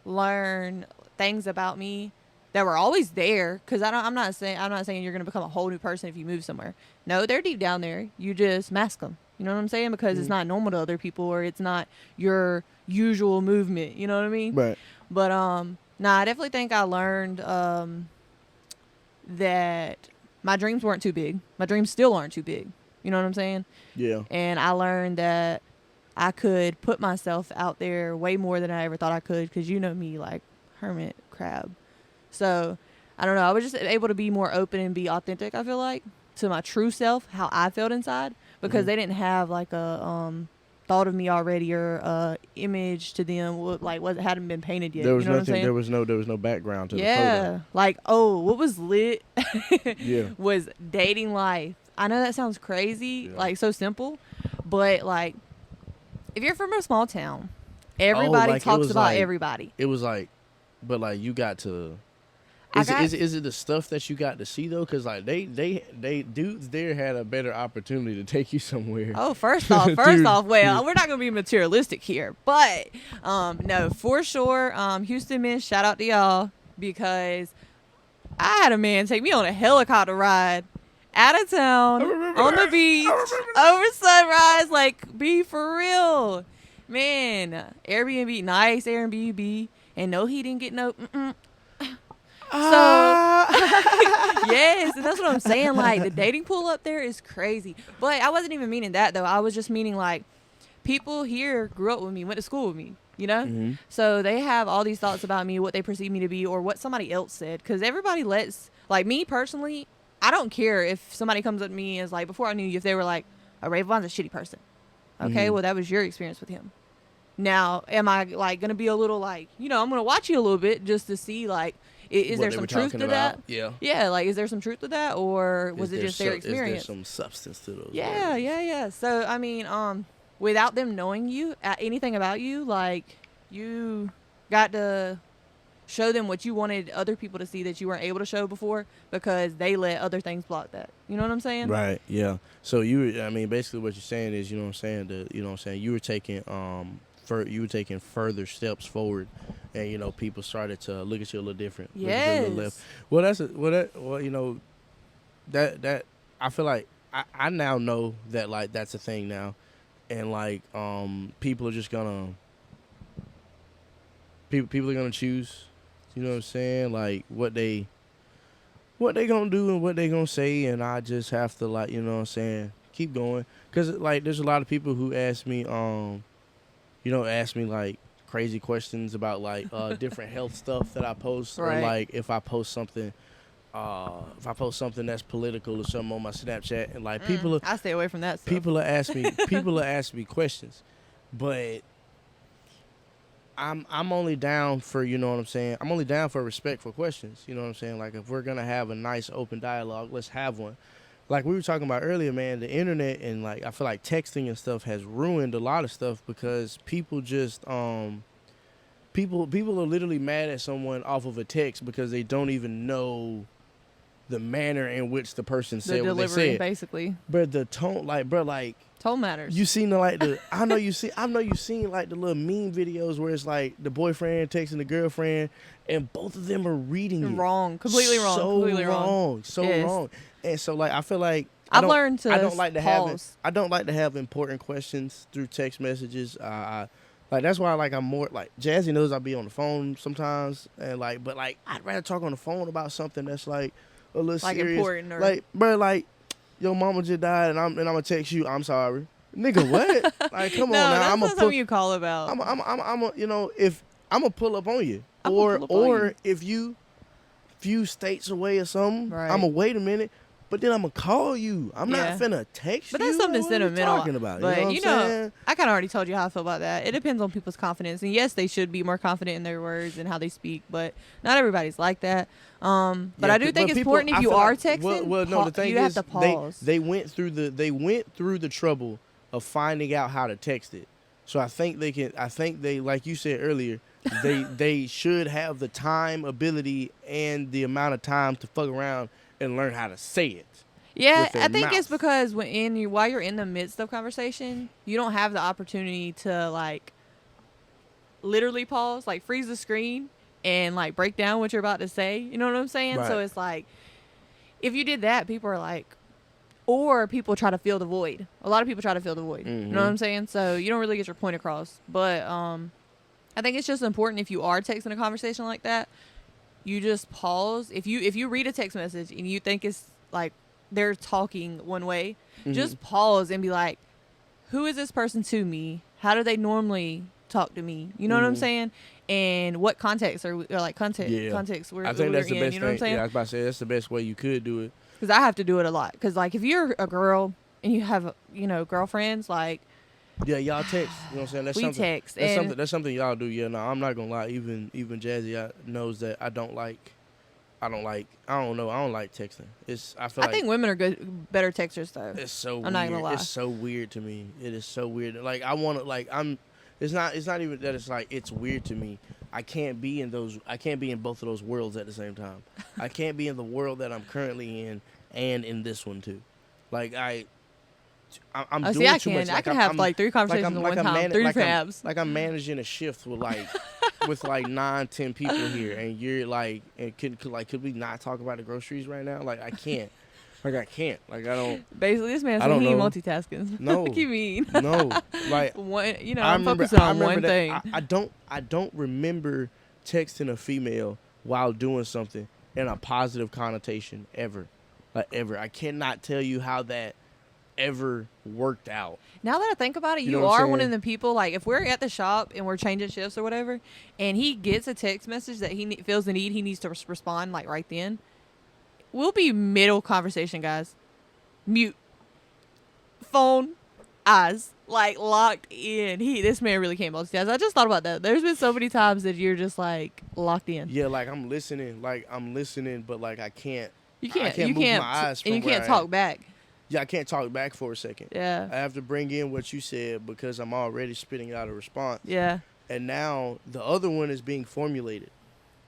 learn things about me that were always there because I'm not saying you're going to become a whole new person if you move somewhere. No, they're deep down there. You just mask them. You know what I'm saying? Because it's not normal to other people or it's not your usual movement. You know what I mean? Right. But I definitely think I learned that my dreams weren't too big. My dreams still aren't too big. You know what I'm saying? Yeah. And I learned that I could put myself out there way more than I ever thought I could because you know me, like hermit crab. So I don't know. I was just able to be more open and be authentic, I feel like, to my true self, how I felt inside, because they didn't have like a thought of me already or image to them like what hadn't been painted yet. There was you know what I'm saying? There was no background to the photo. Yeah. Like, oh, what was lit Yeah. was dating life. I know that sounds crazy, like so simple, but like if you're from a small town, everybody talks about everybody. It was like, but like you got to. Is it the stuff that you got to see though? Because like they dudes there had a better opportunity to take you somewhere. Oh, first off, well, we're not gonna be materialistic here, but no, for sure, Houston men, shout out to y'all because I had a man take me on a helicopter ride out of town on the beach over sunrise. Like, be for real, man. Airbnb, nice Airbnb, and no, he didn't get no. So yes, and that's what I'm saying. Like the dating pool up there is crazy. But I wasn't even meaning that though. I was just meaning like people here grew up with me, went to school with me, you know? Mm-hmm. So they have all these thoughts about me, what they perceive me to be, or what somebody else said. Because everybody like me personally, I don't care if somebody comes up to me and is like, before I knew you, if they were like, oh, Rayvon's a shitty person. Okay, well, that was your experience with him. Now, am I like going to be a little like, I'm going to watch you a little bit just to see like, is there some truth to that? Yeah. Yeah, like, is there some truth to that? Or was it just their experience? Is there some substance to those? Yeah. So, I mean, without them knowing you, anything about you, like, you got to show them what you wanted other people to see that you weren't able to show before because they let other things block that. You know what I'm saying? Right, yeah. So basically what you're saying is, you were taking further steps forward, and people started to look at you a little different. Yes. Well, that I feel like I now know that like that's a thing now, and like people are just gonna people are gonna choose. You know what I'm saying? Like what they gonna do and what they gonna say, and I just have to like keep going, cause like there's a lot of people who ask me like crazy questions about like different health stuff that I post, right. Or like if I post something that's political or something on my Snapchat, and like I stay away from that stuff. People are ask me questions, but I'm only down for, I'm only down for respectful questions. You know what I'm saying? Like if we're gonna have a nice open dialogue, let's have one. Like we were talking about earlier, man, the internet and like I feel like texting and stuff has ruined a lot of stuff because people just people are literally mad at someone off of a text because they don't even know the manner in which the person The said what they delivery, said. basically. But the tone, like, bro, like, Tone matters. you seen the like the I know you seen like the little meme videos where it's like the boyfriend texting the girlfriend and both of them are reading it. Wrong. Completely wrong. So Completely wrong. So Yes. wrong. And so like I feel like I've learned to I don't like to pause. I don't like to have important questions through text messages. Like that's why like I'm more like Jazzy knows I'll be on the phone sometimes and like but like I'd rather talk on the phone about something that's like a little Like serious. important or- Like bro, like your mama just died and I'm gonna text you I'm sorry, nigga. What? Like come No, on now. that's I'm not gonna something you call about. I'm a you know if I'm gonna pull up on you I'ma or pull up on you. if you few states away or something, Right. I'm gonna wait a minute. But then I'm gonna call you. I'm Yeah. not finna text But you. that's something What are you sentimental. talking about? But you know what I'm saying? I kind of already told you how I feel about that. It depends on people's confidence, and yes, they should be more confident in their words and how they speak. But not everybody's like that. But Yeah, I do think it's people- important I if you feel are like- texting. Well, no, the thing you is, have to pause. they went through the trouble of finding out how to text it. So I think they like you said earlier, they should have the time, ability, and the amount of time to fuck around and learn how to say it. Yeah, with their I think it's mouth. because while you're in the midst of conversation, you don't have the opportunity to like literally pause, like freeze the screen and like break down what you're about to say. You know what I'm saying? So Right. it's like if you did that, people are like, or people try to fill the void. A lot of people try to fill the void. You know what I'm saying? So you don't really get your point across. But I think it's just important if you are texting a conversation like that, you just pause. If you read a text message and you think it's like they're talking one way, just pause and be like, who is this person to me? How do they normally talk to me? You know what I'm saying? And what context are we, or like context we're, I think we're that's the in, best you know what I'm thing. saying? Yeah, I was about to say that's the best way you could do it. Because I have to do it a lot. Because like if you're a girl and you have girlfriends, like Yeah, y'all text. You know what I'm saying? That's we something, text That's and something. That's something y'all do. Yeah, no, I'm not gonna lie. Even Jazzy knows that I don't like. I don't know. I don't like texting. I feel I like think women are better texters though. it's so I'm weird. not gonna lie. It's so weird to me. It is so weird. Like I want to. Like I'm. It's not even that. It's like it's weird to me. I can't be in both of those worlds at the same time. I can't be in the world that I'm currently in and in this one too. Like I'm Oh, doing see, I too can. much. I Like, can I'm- have like 3 conversations at one time, 3 different apps. Like I'm managing a shift with like with like 9-10 people here, and you're like, and could we not talk about the groceries right now? Like I can't. Like I can't. Like I don't. Basically, this man I said don't he ain't know. multitasking. No. What you mean? No. Like One, I I'm remember. focusing I on remember one that. thing. I don't remember texting a female while doing something in a positive connotation ever. Like ever. I cannot tell you how that ever worked out. Now that I think about it, You know you what I'm are one of saying? the people, like, if we're at the shop and we're changing shifts or whatever, and he gets a text message that he feels the need, he needs to respond, like, right then, we'll be middle conversation, guys. Mute. Phone. Eyes. Like, locked in. This man really can't multitask. I just thought about that. There's been so many times that you're just, like, locked in. Yeah, like I'm listening, but like I can't. You can't. I can't you move can't. my eyes and you from where can't I talk am. back. Yeah, I can't talk back for a second. Yeah. I have to bring in what you said because I'm already spitting out a response. Yeah. And now the other one is being formulated.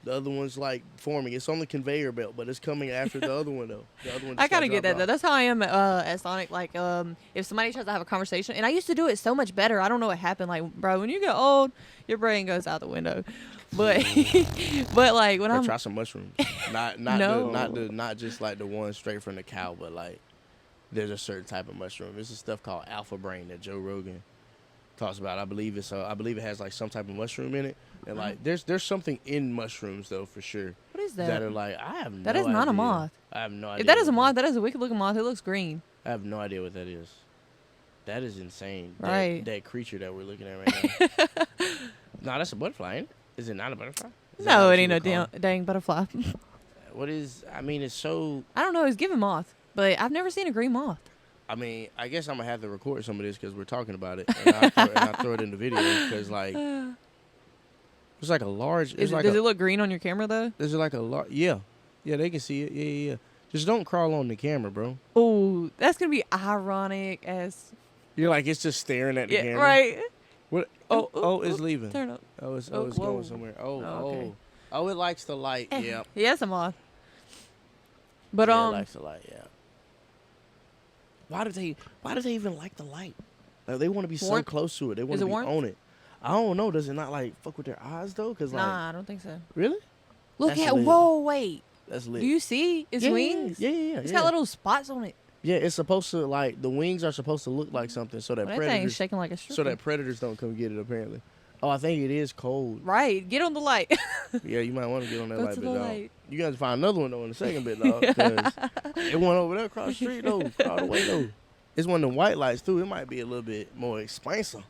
The other one's like forming. It's on the conveyor belt, but it's coming after the other one though. The other one. I just kind of got get that dropped though. off. That's how I am at Sonic. Like, if somebody tries to have a conversation, and I used to do it so much better. I don't know what happened. Like, bro, when you get old, your brain goes out the window. But, but like when Or I'm try some mushrooms. Not No. not just like the one straight from the cow, but like there's a certain type of mushroom. There's this stuff called alpha brain that Joe Rogan talks about. I believe it has like some type of mushroom in it. And like there's something in mushrooms though for sure. what is that? That are like I have no That is not a idea. moth. I have no idea. If that is a what moth, that is a wicked looking moth. It looks green. I have no idea what that is. That is insane. Right. That creature that we're looking at right now. No, that's a butterfly, ain't it? Is it not a butterfly? Is that No, not it what ain't you no would call it? dang butterfly. What is? I mean, it's so. I don't know. It's giving moth, but I've never seen a green moth. I mean, I guess I'm gonna have to record some of this because we're talking about it, and I throw it in the video because like it's like a large. It's like Does it look green on your camera though? There's like a large. Yeah, they can see it. Yeah. Just don't crawl on the camera, bro. Oh, that's gonna be ironic as You're like it's just staring at the yeah, camera. right. What? Oh, it's leaving. Turn up. Oh, it's Oh, going whoa. somewhere. Oh, okay. Oh, it likes the light. Yeah. Yeah, it's a moth. But Yeah, it likes the light. Yeah. Why do they even like the light? Like, they want to be so Warmth? close to it. They want Is to it be warmth? on it. I don't know. Does it not like fuck with their eyes though? Cause like, nah, I don't think so. really? Look That's at lit. whoa, wait. That's lit. Do you see its yeah, wings? Yeah. It's got little spots on it. Yeah, it's supposed to like the wings are supposed to look like something so that Well, that thing's predators shaking like a stripper. so that predators don't come get it. Apparently. Oh, I think it is cold. Right, get on the light. Yeah, you might want to get on that Go light to bit, the dog. light. You got to find another one though in the second bit, dog. Because it one over there across the street though, all the way though. It's one of them white lights too. It might be a little bit more expensive.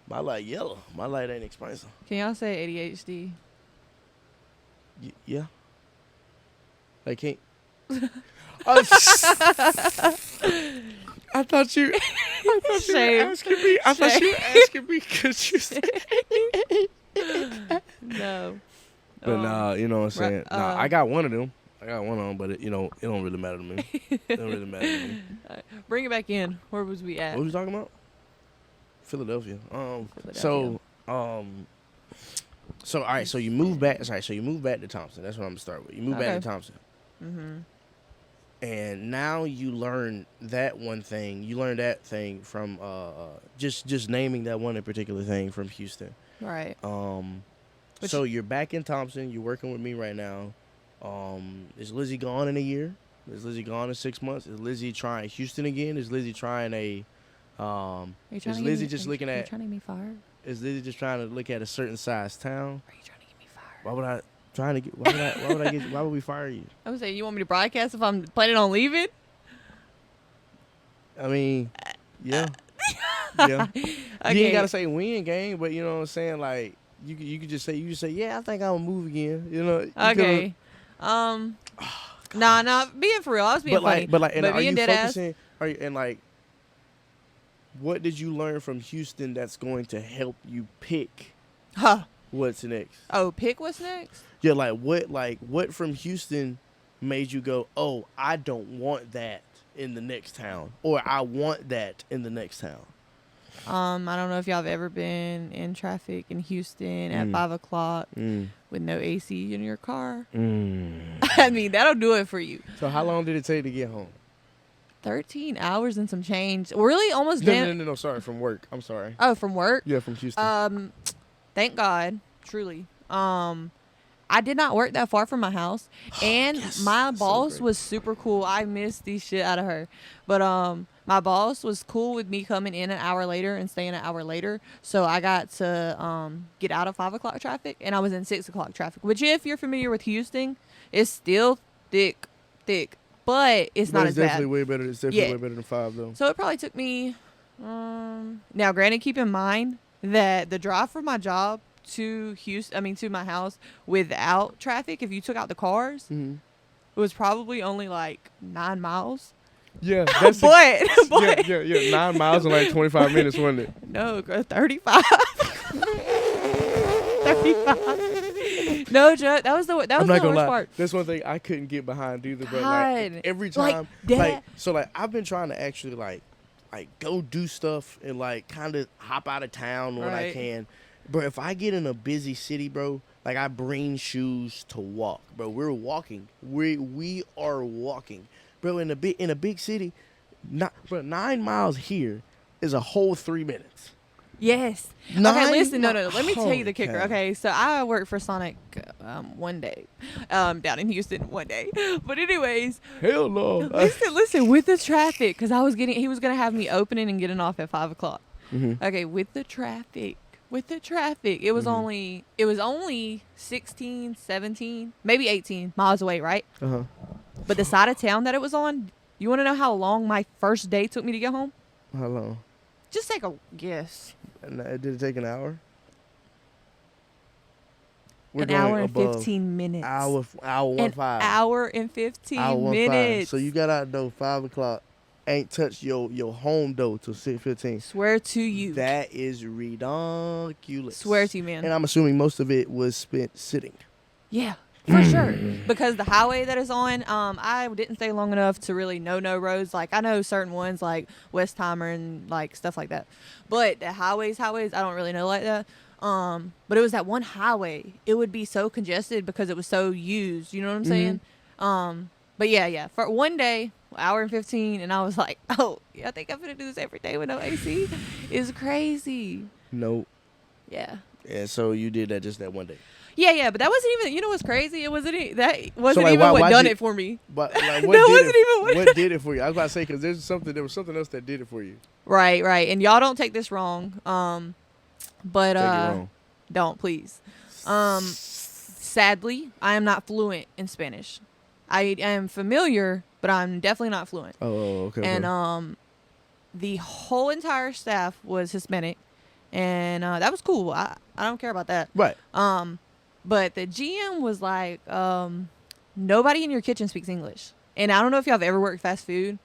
My light yellow. My light ain't expensive. Can y'all say ADHD? Yeah. They can't. I thought you were Shame. asking me. I thought you were asking me because you said. No. But nah, you know what I'm saying. Nah, uh, I got one of them. I got one of them, but it don't really matter to me. It don't really matter to me. Bring it back in. Where was we at? What was you talking about? Philadelphia. So all right. So you moved back. Sorry. So you moved back to Thompson. That's what I'm gonna start with. You moved back Okay. to Thompson, Mm-hmm. and now you learn that one thing. You learned that thing from just naming that one in particular thing from Houston. Right. Which- So you're back in Thompson. You're working with me right now. Is Lizzie gone in a year? Is Lizzie gone in 6 months? Is Lizzie trying Houston again? Is Lizzie trying a? Is Lizzie just looking Are you at? trying to get me fired? Is Lizzie just trying to look at a certain size town? Are you trying to get me fired? Why would I trying to get? Why would I get? Why would we fire you? I would say, you want me to broadcast if I'm planning on leaving? I mean, yeah, yeah. Okay. You ain't gotta say win game, but you know what I'm saying. Like you could just say yeah, I think I'm gonna move again. You know. You Okay. Nah. Being for real, I was being funny. But like, and are being you dead ass. focusing? Are you and like? What did you learn from Houston that's going to help you pick Huh. what's next? Oh, pick what's next? Yeah, what from Houston made you go, oh, I don't want that in the next town, or I want that in the next town? I don't know if y'all have ever been in traffic in Houston at 5:00 with no AC in your car. I mean, that'll do it for you. So how long did it take to get home? 13 hours and some change. Really, almost No, sorry, from work. I'm sorry. Oh, from work? Yeah, from Houston. Thank God, truly. I did not work that far from my house, and yes, my that's so boss great. was super cool. I missed the shit out of her, but my boss was cool with me coming in an hour later and staying an hour later, so I got to get out of 5:00 traffic, and I was in 6:00 traffic. Which, if you're familiar with Houston, is still thick, but it's not as definitely bad. way better. It's definitely Yeah. way better than 5 though. So it probably took me. Now, granted, keep in mind that the drive from my job to to my house without traffic, if you took out the cars, Mm-hmm. it was probably only like 9 miles. Yeah, But yeah. 9 miles in like 25 minutes, wasn't it? no, girl, 35. 35. No, Joe, that was the I'm not worst gonna lie. part. That's one thing I couldn't get behind either. But God. like every Like, time, that- I've been trying to actually like go do stuff and like kind of hop out of town when I Right. can. Bro, if I get in a busy city, bro, like I bring shoes to walk, bro. We're walking. We are walking, bro. In a big city, 9 miles here is a whole 3 minutes. Yes. Okay, 9 listen. No. Let me tell you the kicker. Okay. Okay, so I worked for Sonic one day, down in Houston one day. But anyways, Hell no. listen. With the traffic, because he was gonna have me opening and getting off at 5:00. Mhm. Okay, with the traffic, it was only 16, 17, maybe 18 miles away, right? Uh-huh. But the side of town that it was on, you want to know how long my first day took me to get home? How long? Just take a guess. And did it take an hour? An hour and 15 minutes. Hour An 15. hour and 15 Hour 15. minutes. So you got out though 5:00. Ain't touched your home though till 6:15. Swear to you. That is ridiculous. Swear to you, man. And I'm assuming most of it was spent sitting. Yeah, for sure. Because the highway that is on, I didn't stay long enough to really know no roads. Like, I know certain ones like Westheimer and like stuff like that. But the highways, I don't really know like that. But it was that one highway. It would be so congested because it was so used. You know what I'm saying? But But yeah. For one day, hour and 15, and I was like, oh, yeah, I think I'm gonna do this every day with no AC. It's crazy. Nope. Yeah. And so you did that just that one day. Yeah, but that wasn't even. You know what's crazy? It wasn't. That wasn't like, even what why'd done you- it for me. But like, That wasn't even what did it for you? I was about to say because there was something else that did it for you. Right. And y'all don't take this wrong. But Take it wrong. don't please. Sadly, I am not fluent in Spanish. I am familiar, but I'm definitely not fluent. Oh, okay. And the whole entire staff was Hispanic, and that was cool. I don't care about that. right. But the GM was like, nobody in your kitchen speaks English. And I don't know if y'all have ever worked fast food,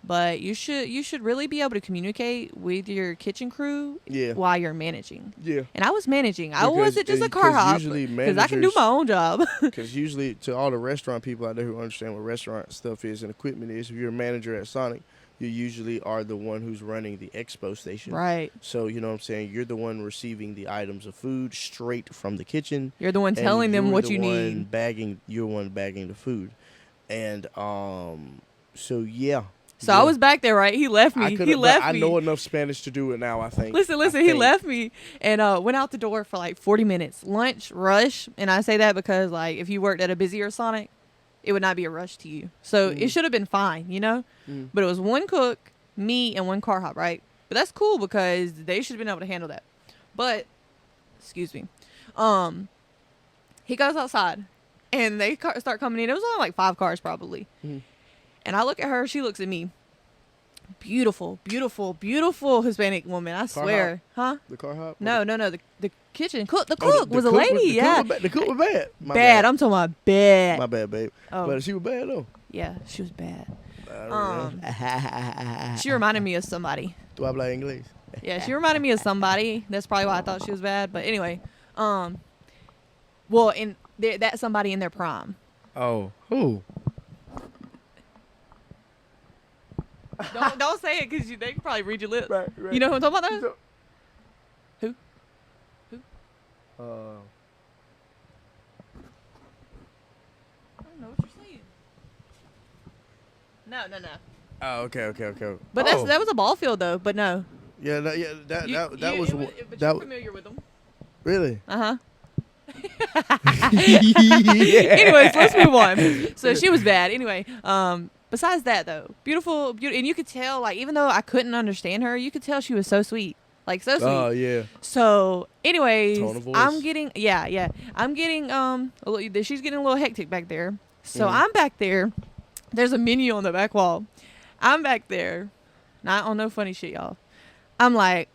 but you should really be able to communicate with your kitchen crew Yeah. while you're managing. Yeah. And I was managing. I Because- wasn't just a car 'cause hop usually because I can do managers- my own job. Because usually, to all the restaurant people out there who understand what restaurant stuff is and equipment is, if you're a manager at Sonic, you usually are the one who's running the expo station. Right. So, you know what I'm saying? You're the one receiving the items of food straight from the kitchen. You're the one and telling them you're what the you one need. You're one bagging the food. And so yeah. So Yeah. I was back there, right? He left me. I He left me. I know enough Spanish to do it now, I think. Listen, I he think. left me and went out the door for like 40 minutes. Lunch, rush. And I say that because, like, if you worked at a busier Sonic, it would not be a rush to you. So it should have been fine, you know? Mm. But it was one cook, me, and one car hop, right? But that's cool because they should have been able to handle that. But, excuse me. He goes outside and they start coming in. It was only like 5 cars probably. Mhm. And I look at her, she looks at me. Beautiful, beautiful, beautiful Hispanic woman. I swear. Huh? The car hop? No. The kitchen cook. The Oh, cook was a lady. Yeah. The cook was bad. My Bad. I'm talking about bad. My bad, babe. Oh. But she was bad, though. Yeah, she was bad. I don't know. She reminded me of somebody. Do I hablar inglés? Yeah, she reminded me of somebody. That's probably why I thought she was bad. But anyway, well, that's somebody in their prime. Oh, who? Don't say it because they can probably read your lips. Right. You know who I'm talking about? Though? Who? Uh, I don't know what you're saying. No. oh, okay. But that was a ball field though. But no. Yeah, that was But that you're familiar with them. really. Uh huh. Anyways, let's move on. So she was bad. Anyway, besides that though, beautiful, and you could tell, like, even though I couldn't understand her, you could tell she was so sweet, like so sweet. Oh yeah. So, anyways, Tone of voice. I'm getting I'm getting she's getting a little hectic back there. So Mhm. I'm back there. There's a menu on the back wall. I'm back there, not on no funny shit, y'all. I'm like,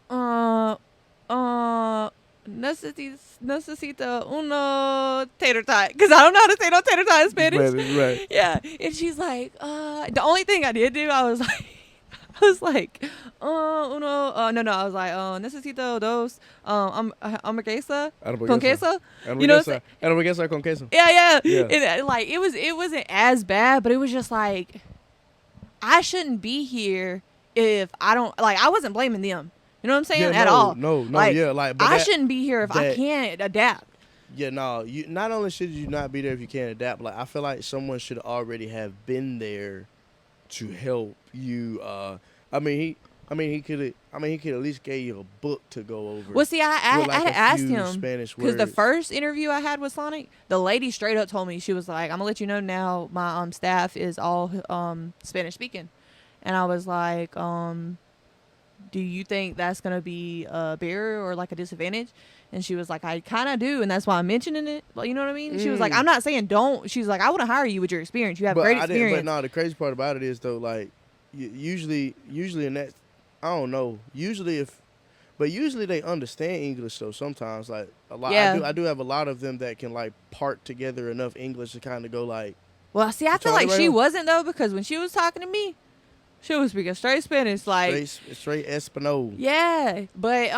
necesito uno tater tot, because I don't know how to say no tater tot in Spanish. Right. Yeah, and she's like, the only thing I did do, I was like, uno, no, I was like, necesito dos, hamburguesa con queso. You know what I'm saying? Hamburguesa con queso. Yeah. Yeah. And like it wasn't as bad, but it was just like, I shouldn't be here if I don't, like, I wasn't blaming them. You know what I'm saying? At all. No, Like, yeah, like but I that- shouldn't be here if I that- can't adapt. Yeah, no. You not only should you not be there if you can't adapt. Like I feel like someone should already have been there to help you. I mean he could at least gave you a book to go over. Well, see, I with, like, had a asked few him Spanish because the words. first interview I had with Sonic, the lady straight up told me, she was like, "I'm gonna let you know now, my staff is all Spanish speaking," and I was like, "Do you think that's gonna be a barrier or like a disadvantage?" And she was like, "I kind of do, and that's why I'm mentioning it." Like, you know what I mean? She was like, Mm. "I'm not saying don't." She's like, "I want to hire you with your experience. You have great experience." But no, the crazy part about it is though, like usually in that, I don't know. Usually they understand English though. Sometimes like a lot. Yeah. I do have a lot of them that can like part together enough English to kind of go like. Well, see, I feel Charlie like she Brown? wasn't though, because when she was talking to me, she was speaking straight Spanish, like. Straight Espanol. Yeah, but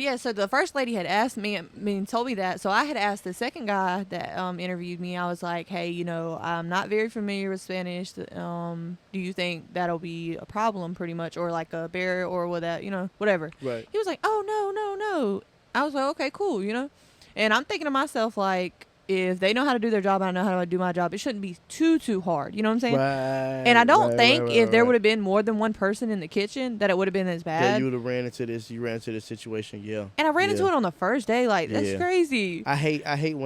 yeah. So the first lady had asked me, told me that. So I had asked the second guy that interviewed me. I was like, "Hey, you know, I'm not very familiar with Spanish. Do you think that'll be a problem, pretty much, or like a barrier, or will that, you know, whatever?" Right. He was like, "Oh no." I was like, "Okay, cool," you know. And I'm thinking to myself like, if they know how to do their job and I know how to do my job, it shouldn't be too hard. You know what I'm saying? Right. And I don't right, think right, if right, there right. would have been more than one person in the kitchen that it would have been as that bad. you would have ran into this. You ran into this situation. Yeah. And I ran into Yeah. it on the first day. Like, that's Yeah. crazy. I hate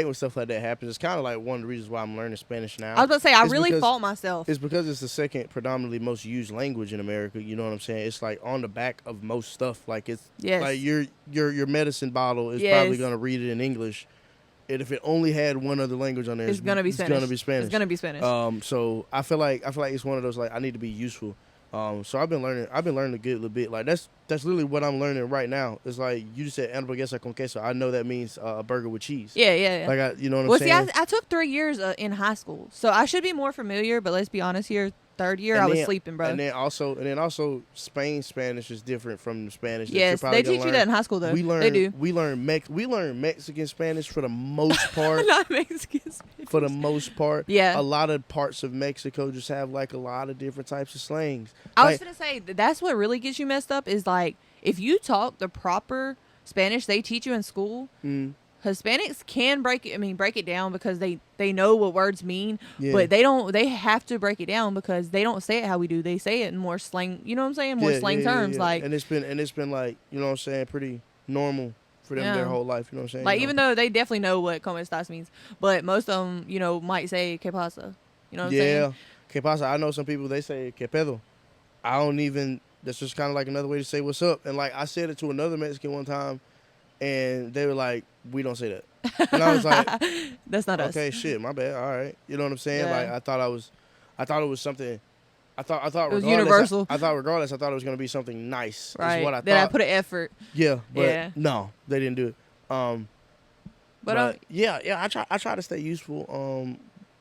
when stuff like that happens. It's kind of like one of the reasons why I'm learning Spanish now. I was about to say, I It's really because- fault myself. It's because it's the second predominantly most used language in America. You know what I'm saying? It's like on the back of most stuff. Like it's Yes. like your medicine bottle is Yes. probably gonna read it in English, and if it only had one other language on there, It's gonna be Spanish. It's gonna be Spanish. It's gonna be Spanish. So I feel like it's one of those like I need to be useful. So I've been learning a good little bit. Like that's literally what I'm learning right now. It's like you just said hamburguesa con queso. I know that means a burger with cheese. yeah. Like you know what Well, I'm see, saying? I took 3 years in high school, so I should be more familiar. But let's be honest here, third year And I was then- sleeping, bro. And then also Spain Spanish is different from the Spanish. that you're Yes, probably they gonna teach you learn. that in high school, though. We learn They do. we learn Mexican Spanish for the most part. Not Mexican Spanish. For the most part, Yeah. a lot of parts of Mexico just have like a lot of different types of slangs. I was Like, gonna say that's what really gets you messed up is like if you talk the proper Spanish they teach you in school. mm, Hispanics can break it down because they know what words mean, Yeah. but they have to break it down because they don't say it how we do. They say it in more slang, you know what I'm saying? More yeah, slang yeah, terms yeah. like and it's been like, you know what I'm saying, pretty normal for them Yeah. their whole life. You know what I'm saying? like You even know? though they definitely know what como estás means, but most of them, you know, might say que pasa. You know what I'm yeah, saying? que pasa? I know some people they say que pedo. I don't even. That's just kind of like another way to say what's up. And like I said it to another Mexican one time, and they were like, "We don't say that." And I was like, That's not us. "Okay, shit, my bad. All right." You know what I'm saying? Yeah. Like I thought it was something. I thought It was regardless, universal. I thought regardless, I thought it was gonna be something nice. Right. Is what I That I thought. put an effort. Yeah, but Yeah. no, they didn't do it. But yeah, I try to stay useful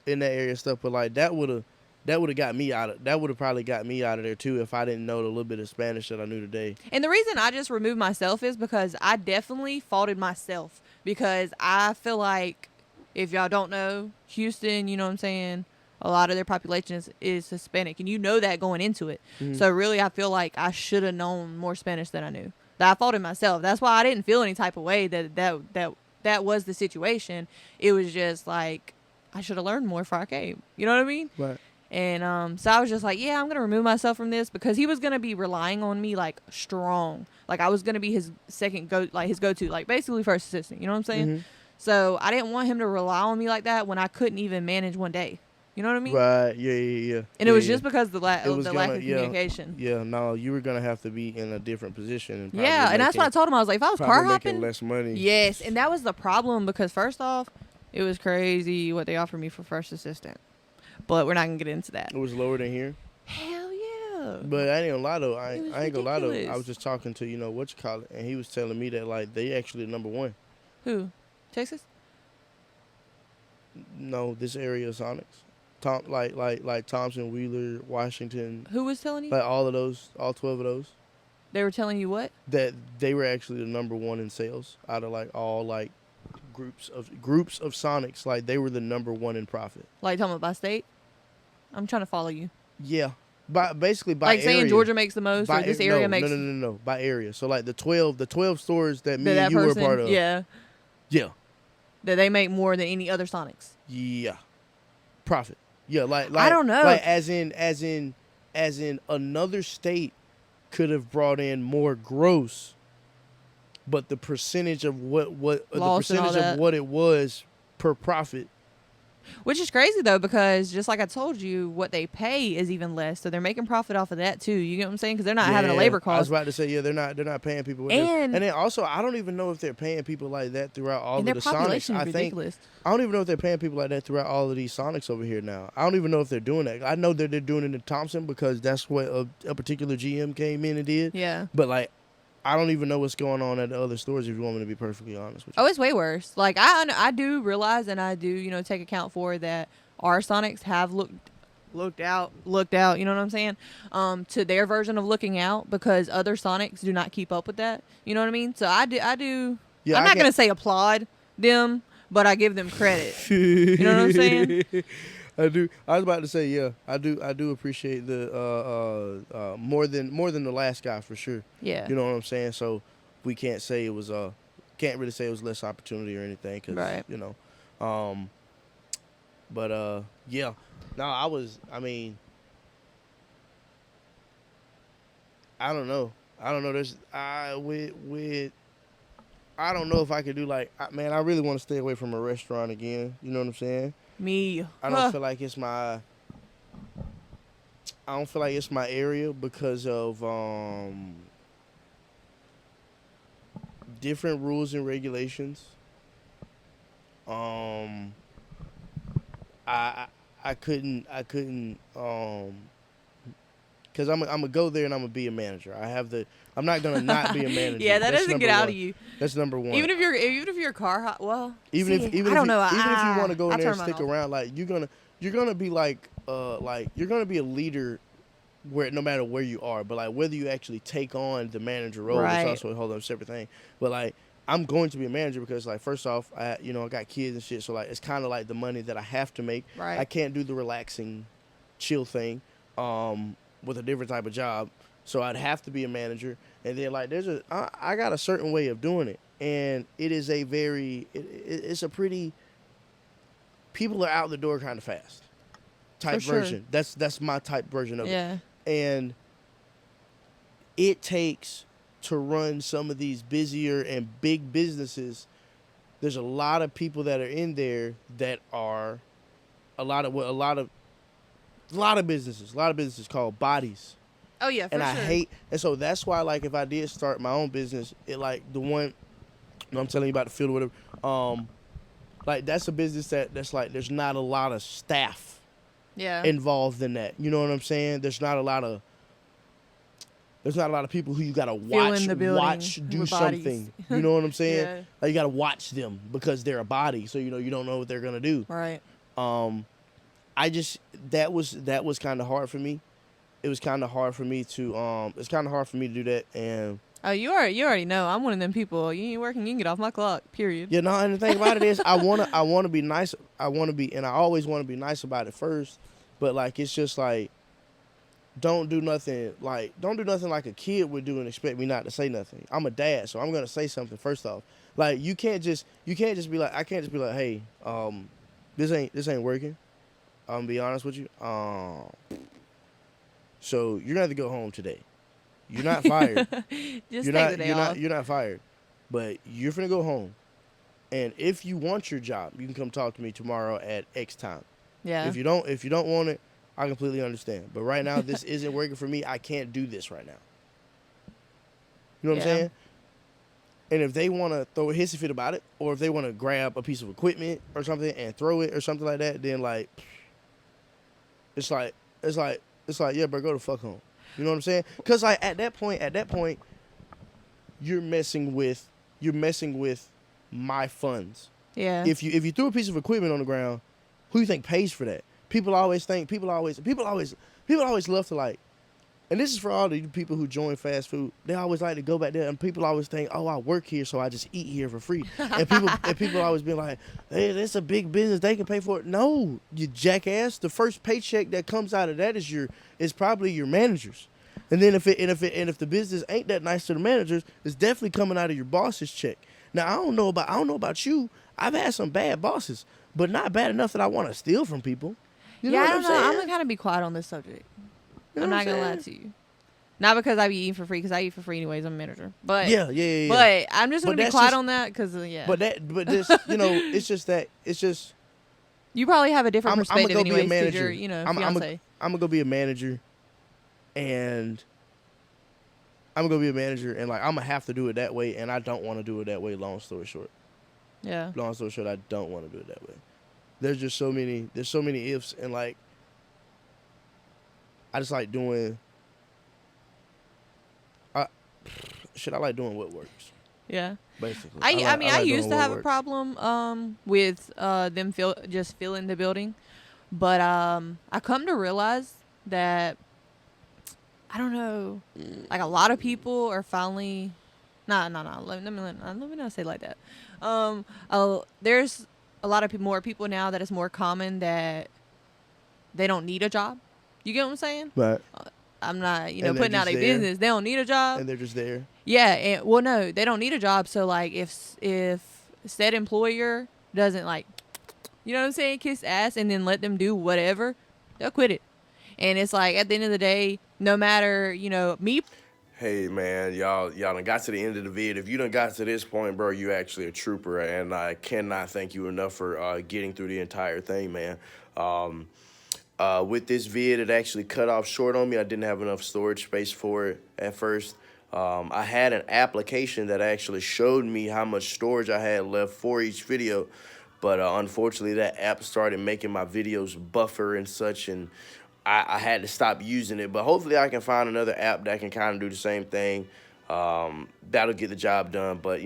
in that area and stuff, but like that would have got me out of that would have probably got me out of there too if I didn't know the little bit of Spanish that I knew today. And the reason I just removed myself is because I definitely faulted myself because I feel like if y'all don't know, Houston, you know what I'm saying, a lot of their population is Hispanic and you know that going into it. Mhm. So really I feel like I should have known more Spanish than I knew. That I faulted myself. That's why I didn't feel any type of way that was the situation. It was just like I should have learned more before I came. You know what I mean? Right. And so I was just like, yeah, I'm gonna remove myself from this because he was gonna be relying on me like strong. Like I was gonna be his his go-to, like basically first assistant. You know what I'm saying? Mhm. So I didn't want him to rely on me like that when I couldn't even manage one day. You know what I mean? Right. Yeah. And it was just because the lack It of was lack gonna- of yeah. communication. Yeah. No, you were gonna have to be in a different position. And probably Yeah, and that's what I making- told him. I was like, if I was car probably making hopping, less money. yes, and that was the problem because first off, it was crazy what they offered me for first assistant, but we're not gonna get into that. It was lower than here. Hell yeah. But I ain't gonna lie though. It was I ain't gonna lie though. I ridiculous. was just talking to what you call it, and he was telling me that like they actually number one. Who? Texas? No, this area of Sonics. Like Thompson, Wheeler, Washington, Who was telling you? like all of those, all 12 of those, They were telling you what? that they were actually the number one in sales out of like all like groups of Sonics. Like they were the number one in profit. Like talking about by state? I'm trying to follow you. Yeah, basically by Like saying area. Georgia makes the most By or this a- area no, makes no, by area. So like the 12 stores that me that and you person, were a part of. yeah, Yeah. that they make more than any other Sonics. Yeah. Profit. Yeah, like I don't know. Like as in another state could have brought in more gross, but the percentage of what the Loss and all percentage that. of what it was per profit. Which is crazy though, because just like I told you, what they pay is even less, so they're making profit off of that too. You get what I'm saying? Because they're not having a Yeah, labor I was cost. about to say they're not paying people. What they're- And- and then also I don't even know if they're paying people like that throughout all And of their the Sonics. population is I think ridiculous. I don't even know if they're paying people like that throughout all of these Sonics over here now. I don't even know if they're doing that. I know that they're doing it in Thompson because that's what a particular GM came in and did. Yeah. But like, I don't even know what's going on at the other stores. If you want me to be perfectly honest with you. Oh, it's way worse. Like I do realize, and I do take account for that. Our Sonics have looked out. You know what I'm saying? To their version of looking out because other Sonics do not keep up with that. You know what I mean? So I do. Yeah, I'm I not can't- gonna say applaud them, but I give them credit. You know what I'm saying? I do. I was about to say, yeah, I do appreciate the more than the last guy for sure. Yeah. You know what I'm saying? So we can't say it was can't really say it was less opportunity or anything, because Right. you know, but yeah, no, I mean, I don't know. There's I don't know if I could do like, man, I really want to stay away from a restaurant again. You know what I'm saying? Me. I don't feel like it's my. I don't feel like it's my area because of different rules and regulations. I couldn't because I'm gonna go there and I'm gonna be a manager. I'm not gonna not be a manager. Yeah, that That's doesn't number get out one. of you. That's number one. Even if your car hot, well, even see, if even I don't if you, know. even if you want to go in I'll there and turn mine stick off. around, like you're gonna be like you're gonna be a leader where no matter where you are, but like whether you actually take on the manager role Right. is also a whole other separate thing. But like I'm going to be a manager because like first off, I got kids and shit, so like it's kind of like the money that I have to make. Right. I can't do the relaxing, chill thing, with a different type of job. So I'd have to be a manager, and then like I got a certain way of doing it, and it is a very it's a pretty people are out the door kind of fast type For sure. version. That's my type version of it. Yeah. And it takes to run some of these busier and big businesses. There's a lot of people that are in there that are a lot of businesses called bodies. Oh yeah, for And sure. I hate, and so that's why, like, if I did start my own business, it like the one, I'm telling you about the field or whatever, like that's a business that's like there's not a lot of staff Yeah. involved in that. You know what I'm saying? There's not a lot of people who you gotta watch in the building do with bodies. something. You know what I'm saying? Yeah. Like you gotta watch them because they're a body, so you don't know what they're gonna do. Right. I just that was kind of hard for me. It was kind of hard for me to it's kind of hard for me to do that. And Oh, you already know. I'm one of them people. You ain't working, you can get off my clock. Period. you know, and the thing about it is, I wanna be nice. I always want to be nice about it first. But like it's just like, don't do nothing like a kid would do and expect me not to say nothing. I'm a dad, so I'm gonna say something first off. Like you can't just be like, I can't just be like, hey, this ain't working. I'm gonna be honest with you. So you're gonna have to go home today. You're not fired. Just take the day off. You're not fired, but you're finna go home. And if you want your job, you can come talk to me tomorrow at X time. Yeah. If you don't want it, I completely understand. But right now, this isn't working for me. I can't do this right now. You know what I'm Yeah. saying? And if they want to throw a hissy fit about it, or if they want to grab a piece of equipment or something and throw it or something like that, then like, it's like, yeah, bro, go the fuck home. You know what I'm saying? Because like at that point, you're messing with my funds. Yeah. If you threw a piece of equipment on the ground, who you think pays for that? People always love to like, and this is for all the people who join fast food. They always like to go back there, and people always think, oh, I work here, so I just eat here for free. And people always be like, hey, that's a big business, they can pay for it. No, you jackass. The first paycheck that comes out of that is probably your managers. And then if the business ain't that nice to the managers, it's definitely coming out of your boss's check. Now I don't know about you. I've had some bad bosses, but not bad enough that I want to steal from people. You know yeah, what I don't I'm know. saying? I'm gonna kind of be quiet on this subject. You know I'm what not gonna lie saying? to you. Not because I be eating for free, because I eat for free anyways. I'm a manager. But Yeah. But I'm just But gonna be that's quiet just- on that because yeah. But this, it's just you probably have a different I'ma perspective go be a anyways, 'cause manager. you're, you know, I'm fiance. gonna go be a manager, and I'm gonna be a manager, and like I'm gonna have to do it that way, and I don't want to do it that way. Long story short, Yeah. I don't want to do it that way. There's so many ifs, and like I just like doing. I like doing what works, Yeah. basically. I like doing used to what have a works. problem with them just filling the building, but I come to realize that I don't know, like a lot of people are finally let me not say it like that. There's a lot of more people now that it's more common that they don't need a job. You get what I'm saying? But I'm not, And they're putting out just a there. business. They don't need a job. And they're just there. Yeah, and well, no, they don't need a job. So like, if said employer doesn't like, you know what I'm saying, kiss ass and then let them do whatever, they'll quit it. And it's like at the end of the day, no matter me. Hey man, y'all done got to the end of the vid. If you done got to this point, bro, you actually a trooper, and I cannot thank you enough for getting through the entire thing, man. With this vid, it actually cut off short on me. I didn't have enough storage space for it at first. I had an application that actually showed me how much storage I had left for each video, but unfortunately that app started making my videos buffer and such, and I had to stop using it. But hopefully I can find another app that can kind of do the same thing. That'll get the job done. But,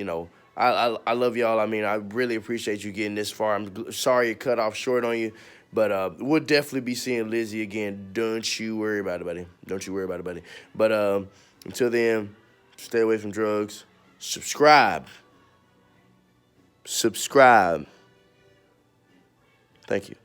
I love y'all. I mean, I really appreciate you getting this far. I'm sorry it cut off short on you. But we'll definitely be seeing Lizzie again. Don't you worry about it, buddy. Don't you worry about it, buddy. But until then, stay away from drugs. Subscribe. Thank you.